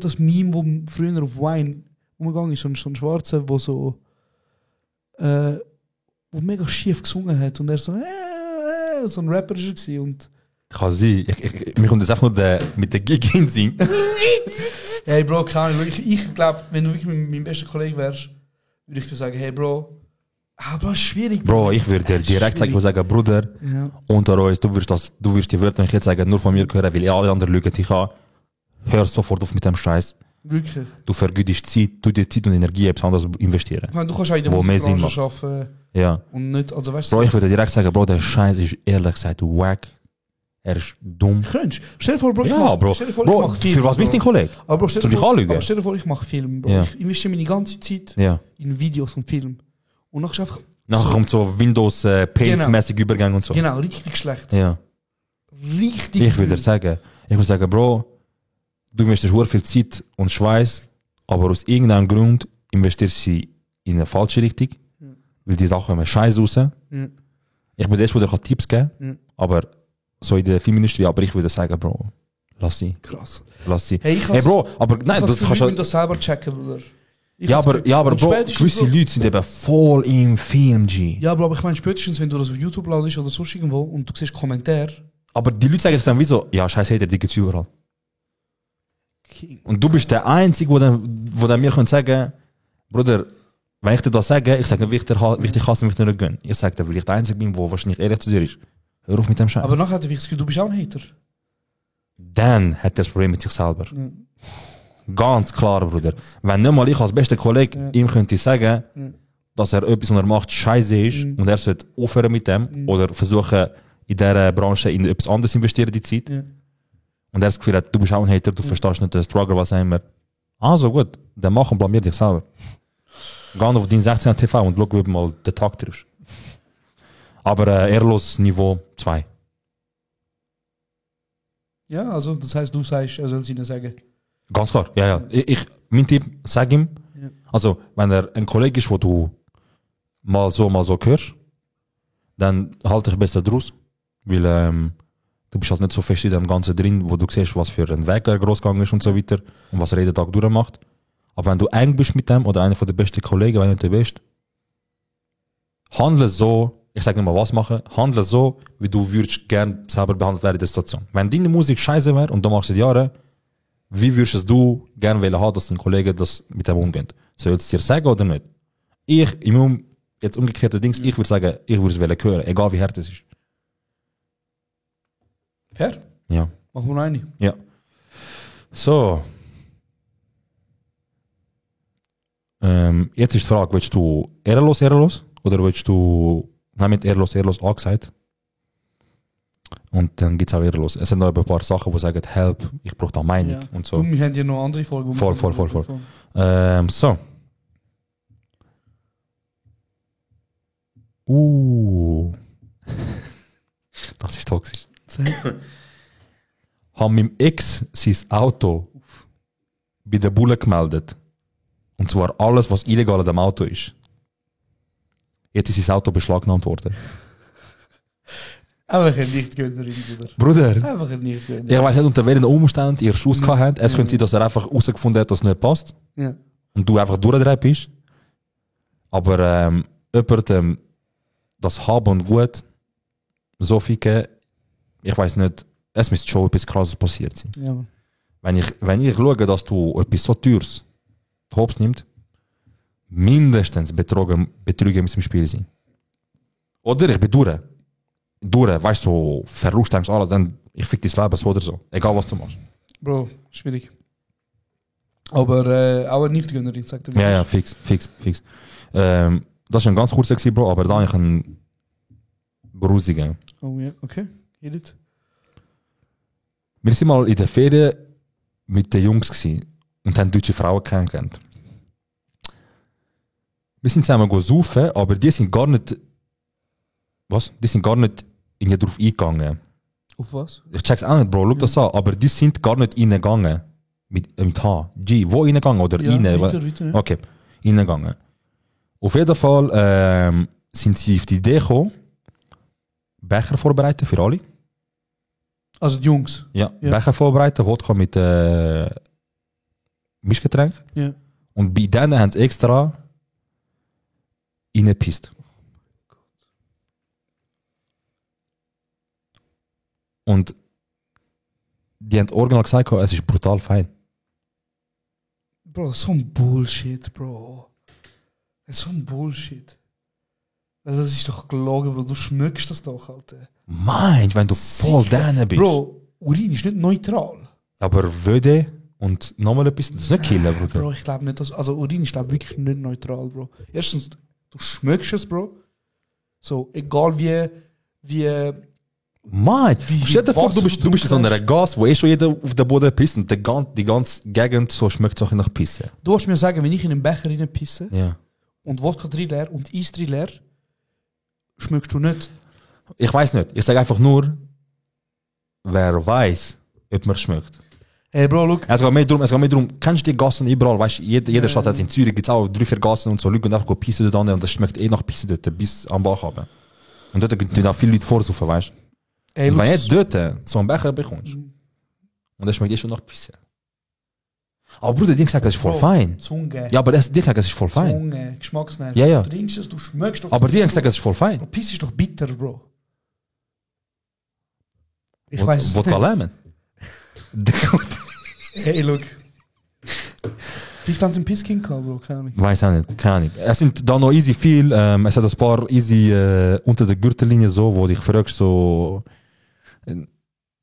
das Meme, wo früher auf Wine umgegangen ist, so ein Schwarzer, wo so wo mega schief gesungen hat und er so ein Rapper ist er und
Kann sein. Mir kommt jetzt einfach nur mit der Gig in Sinn.
hey Bro, keine Ahnung, ich glaube, wenn du wirklich mit meinem besten Kollegen wärst, würde ich dir sagen, hey Bro, aber schwierig.
Bro, ich würde dir direkt sagen, ich würde sagen, Bruder, unter uns, du wirst die Wörter nicht jetzt sagen, nur von mir hören, weil alle anderen lügen dich an. Hör sofort auf mit dem Scheiß.
Wirklich.
Du vergütest Zeit, du dir Zeit und Energie etwas anderes investieren.
Ich meine, du kannst auch in der
Wo mehr Sinn
Musikbranche
macht.
arbeiten
Ja.
und nicht, also weißt du.
Bro, ich würde direkt sagen, Bro, der Scheiß ist ehrlich gesagt wack. Er ist dumm.
Könntest. Stell dir vor, Bro,
Ja, Bro.
stell dir vor,
Bro,
ich mach Film,
für was bin ich
Bro.
dein Kollege?
Aber Bro, stell
Soll
dir
ich
vor,
anlügen?
aber stell dir vor, ich mache Film, Bro.
Ja.
Ich investiere meine ganze Zeit
Ja.
in Videos und Film. Und nachher ist einfach
Nachher kommt so Windows Paint-mäßig Übergang und so.
genau, richtig schlecht.
Ja.
Richtig.
Ich würde sagen, Bro, du investierst sehr viel Zeit und Schweiß, aber aus irgendeinem Grund investierst du sie in eine falsche Richtung, weil die Sachen kommen scheiße raus. Ich bin der, der dir Tipps geben kann, aber so in der Filmindustrie, aber ich würde sagen, Bro, lass sie.
Krass.
Lass sie.
Hey, ich
Hey, Bro, aber nein,
du
du kannst
kannst
halt...
das selber checken, Bruder. Ich
Ja,
hab's
aber,
Gefühl-
ja, aber
und
Bro,
spätestens,
gewisse
Bro-
Leute sind eben voll im Film, G.
Ja, Bro, aber ich meine, spätestens, wenn du das auf YouTube ladest oder sonst irgendwo und du siehst Kommentare.
Aber die Leute sagen es dann wie so, ja, scheiß Hater, die gibt's überall. Und du bist der Einzige, wo dann mir können sagen, Bruder, wenn ich dir das sage, ich sage nicht, wichtig hassen, mich nicht gönnen. Ich sage dir, weil ich der Einzige bin, wo wahrscheinlich ehrlich zu dir ist. Hör auf mit dem Scheiß.
Aber nachher hat er das Gefühl, du bist auch ein Hater.
Dann hat er das Problem mit sich selber. Ganz klar, Bruder. Wenn nicht mal ich als bester Kollege ihm könnte sagen, dass er etwas, was er macht, scheiße ist und er sollte aufhören mit dem oder versuchen, in dieser Branche in etwas anderes investieren, die Zeit. Und er das Gefühl hat, du bist auch ein Hater, du verstehst nicht den Struggle, was immer. Also gut, dann mach und blamier dich selber. Geh auf dein 16 TV und schau, wie du mal den Tag triffst. Aber ehrlos Niveau 2.
Ja, also das heißt, du sagst, er soll es ihnen sagen.
Ganz klar, ja. Mein Tipp, sag ihm, also wenn er ein Kollege ist, wo du mal so hörst, dann halte dich besser draus, weil du bist halt nicht so fest in dem Ganzen drin, wo du siehst, was für ein Weg er groß gegangen ist und so weiter und was er jeden Tag durchmacht. Aber wenn du eng bist mit dem oder einer von den besten Kollegen, wenn du nicht der bist, handle so, ich sage nicht mal was machen, handle so, wie du würdest gern selber behandelt werden in der Situation. Wenn deine Musik scheiße wäre und du machst seit Jahren, wie würdest du gern wollen haben, dass dein Kollege das mit dem umgeht? Soll es dir sagen oder nicht? Jetzt umgekehrte Dings, ich würde sagen, ich würde es wollen hören, egal wie hart es ist.
Fair?
Ja.
Machen wir noch eine.
Ja. So. Jetzt ist die Frage, willst du ehrenlos oder willst du, mit ehrenlos angesagt? Und dann gibt es auch ehrenlos. Es sind noch ein paar Sachen, die sagen, help, ich brauche da Meinung
Ja.
und so.
Und wir haben ja noch andere Folgen.
Voll. So. Das ist toxisch. Haben meinem Ex sein Auto bei der Bulle gemeldet. Und zwar alles, was illegal an dem Auto ist. Jetzt ist sein Auto beschlagnahmt worden.
Einfach ein Nichtgönnerin, Bruder.
Bruder,
Einfach ein Nichtgönnerin.
ich weiss nicht, unter welchen Umständen ihr Schuss gehabt habt. Es könnte sein, dass er einfach herausgefunden hat, dass es nicht passt.
Ja.
Und du einfach durchgedreht bist. Aber jemand, das Haben und Gut so viel, ich weiss nicht, es müsste schon etwas Krasses passiert sein.
Ja, Mann.
Wenn ich schaue, dass du etwas so Teures hops nimmst, mindestens Betrügen muss im Spiel sein. Oder ich bin durch, weißt du, so Verlust, denkst alles, dann ich fick dein Leben so oder so, egal was du machst.
Bro, schwierig. Aber auch eine Nichtgönnerin, sagt er.
Ja, fix. Das war ein ganz kurzer gewesen, Bro, aber da habe ich einen grusigen.
Oh ja, okay. Hit it.
Wir sind mal in der Ferien mit den Jungs gewesen und haben deutsche Frauen kennengelernt. Wir sind zusammen saufen, aber die sind gar nicht. Was? Die sind gar nicht darauf eingegangen.
Auf was?
Ich check's auch nicht, Bro, schau das an. Aber die sind gar nicht reingegangen. Mit H. G. Wo reingegangen? Oder
Ja,
rein?
weiter, ja.
Okay, reingegangen. Auf jeden Fall sind sie auf die Idee gekommen, Becher vorbereiten für alle.
Also die Jungs.
Ja,
Ja.
Becher vorbereiten, Wodka mit Mischgetränk.
Ja.
Und bei denen haben sie extra reingepisst. Und die haben original gesagt, es ist brutal fein.
Bro, das ist so ein Bullshit, Bro. Das ist so ein Bullshit. Das ist doch gelogen, Bro. Du schmeckst das doch, Alter.
Meint, wenn du voll denen bist.
Bro, Urin ist nicht neutral.
Aber würde und nochmal etwas, das ist nicht killen, Bruder.
Bro, ich glaube nicht, dass... Also Urin ist, glaube ich, wirklich nicht neutral, Bro. Erstens, du schmeckst es, Bro. So, egal wie
Meint,
Wie
stell dir vor, du
Wasser
bist in so
du
einer Gas, wo schon jeder auf den Boden pisst und die ganze Gegend so schmeckt so nach Pisse.
Du hast mir sagen, wenn ich in einen Becher reinpisse
Ja.
und Wodka drin leer und Eis drin leer, schmeckst du nicht.
Ich weiß nicht, ich sage einfach nur, wer weiß, ob man schmeckt.
Hey Bro, look.
Es geht mehr darum, kennst du die Gassen überall, weißt du, jede Stadt hat in Zürich gibt es auch 3-4 Gassen und so, Leute gehen einfach pissen dort an und das schmeckt nach Pisse dort, bis am Bach runter. Und dort gehen auch viele Leute vorsaufen, weißt du.
Hey,
Und
look.
wenn du dort so einen Becher bekommst, und das schmeckt schon nach Pisse. Aber Bruder, die haben gesagt, das ist voll
Bro,
fein.
Zunge.
Ja, aber die haben gesagt, das ist voll fein.
Zunge, Geschmacksnerv.
Ja, ja.
Du trinkst es, du schmeckst doch.
Aber die haben gesagt, das ist voll fein.
Bro, Piss ist doch bitter, Bro. Ich weiß es
Wodka
nicht.
Lemon.
Hey, look. Vielleicht haben sie einen Piss-King gehabt, Bro, keine Ahnung.
Weiß auch nicht, keine Ahnung. Es sind da noch easy viel, es hat ein paar easy unter der Gürtellinie so, wo dich fragst so,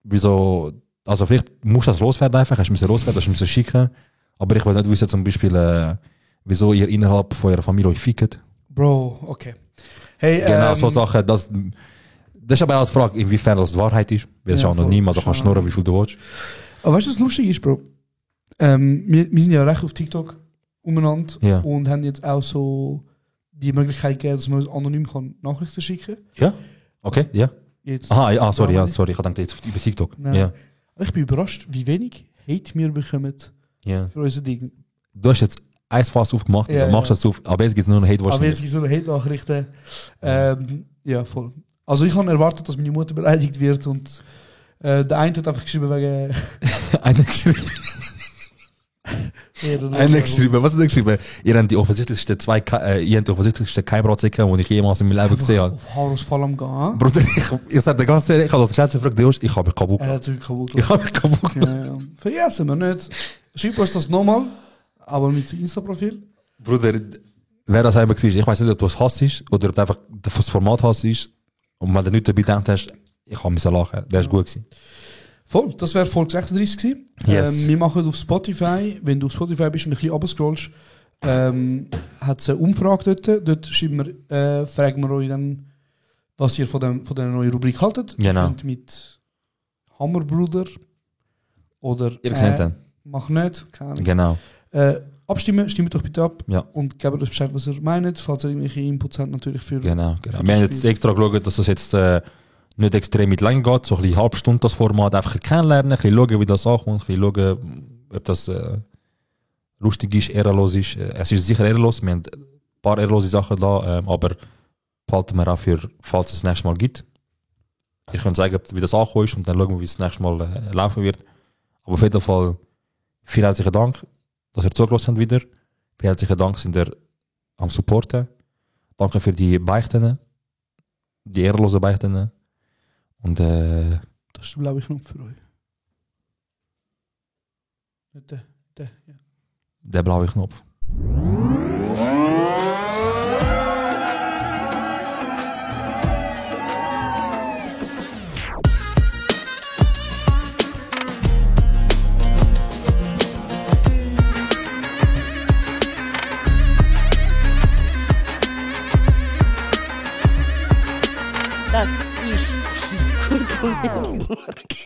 wieso, also vielleicht musst du das loswerden einfach, hast du loswerden, hast du schicken, aber ich will nicht wissen zum Beispiel, wieso ihr innerhalb von eurer Familie euch fickt.
Bro, okay. Hey,
Genau, so Sachen, das ist aber auch die Frage, inwiefern das die Wahrheit ist, weil es ist
Ja,
anonym, also
voll.
kannst schnurren, wie viel du willst.
Aber weißt du, was lustig ist, Bro? Wir sind ja recht auf TikTok umeinander
Ja.
und haben jetzt auch so die Möglichkeit gegeben, dass man anonym kann Nachrichten schicken kann.
Ja? Okay, ja.
Jetzt.
Aha, ja, sorry,
Ja,
ich dachte jetzt über TikTok.
Nein.
Ja,
Ich bin überrascht, wie wenig Hate wir bekommen
ja.
für unser Ding.
Du hast jetzt ein Fass aufgemacht, also
Ja,
machst
ja.
das auf, aber jetzt gibt es nur noch Hate, was
Aber jetzt gibt es so Hate-Nachrichten. Ja, voll. Also ich habe erwartet, dass meine Mutter beleidigt wird und der eine hat einfach geschrieben wegen...
Einer geschrieben. Einer geschrieben. Was hat er geschrieben? Ihr habt die offensichtlichste Keimratzicken, die ich jemals in meinem Leben gesehen habe.
Auf Haarausfall am Gehen.
Bruder, ich sag dir ganz ehrlich, ich habe das letzte gefragt, ich habe mich kaputt
Er
gemacht.
hat sich kaputt
Ich habe mich kaputt gemacht.
ja, ja. Vergessen wir nicht. Schreibt uns das nochmal, aber mit Insta-Profil.
Bruder, wer das einmal war, ich weiß nicht, ob du es hasst oder ob du einfach das Format hasst und wenn du nicht dabei gedacht hast, ich habe mich lachen. Der ist gut gewesen.
Voll, das wäre Folge 36 gewesen.
Yes.
Wir machen auf Spotify, wenn du auf Spotify bist und ein bisschen runterscrollst, hat es eine Umfrage dort. Dort schreiben wir, fragen wir euch dann, was ihr von der neuen Rubrik haltet.
Genau.
Ihr könnt mit Hammerbruder oder
Ihr seht dann.
mach nicht, keine Ahnung.
Genau.
Abstimmen, stimmt doch bitte ab
Ja.
und gebt uns Bescheid, was ihr meint, falls ihr irgendwelche Inputs habt, natürlich für...
Genau.
für
Wir
das
haben jetzt
Spiel.
extra geschaut, dass das jetzt nicht extrem mit lang geht, so ein bisschen halbe Stunde das Format, einfach ein bisschen kennenlernen, ein bisschen schauen, wie das ankommt, ein bisschen schauen, ob das lustig ist, ehrenlos ist. Es ist sicher ehrenlos, wir haben ein paar ehrenlose Sachen da, aber behalten wir auch für, falls es das nächste Mal gibt. Ihr könnt sagen, wie das angekommen ist und dann schauen wir, wie es das nächste Mal laufen wird. Aber auf jeden Fall, vielen herzlichen Dank, dass ihr zugelassen habt wieder. Vielen herzlichen Dank, sind ihr am Supporten. Danke für die Beichten, die ehrenlosen Beichten. Und
Das ist der blaue Knopf für euch. Nicht der, ja.
der blaue Knopf.
Das ist kurz und bündig.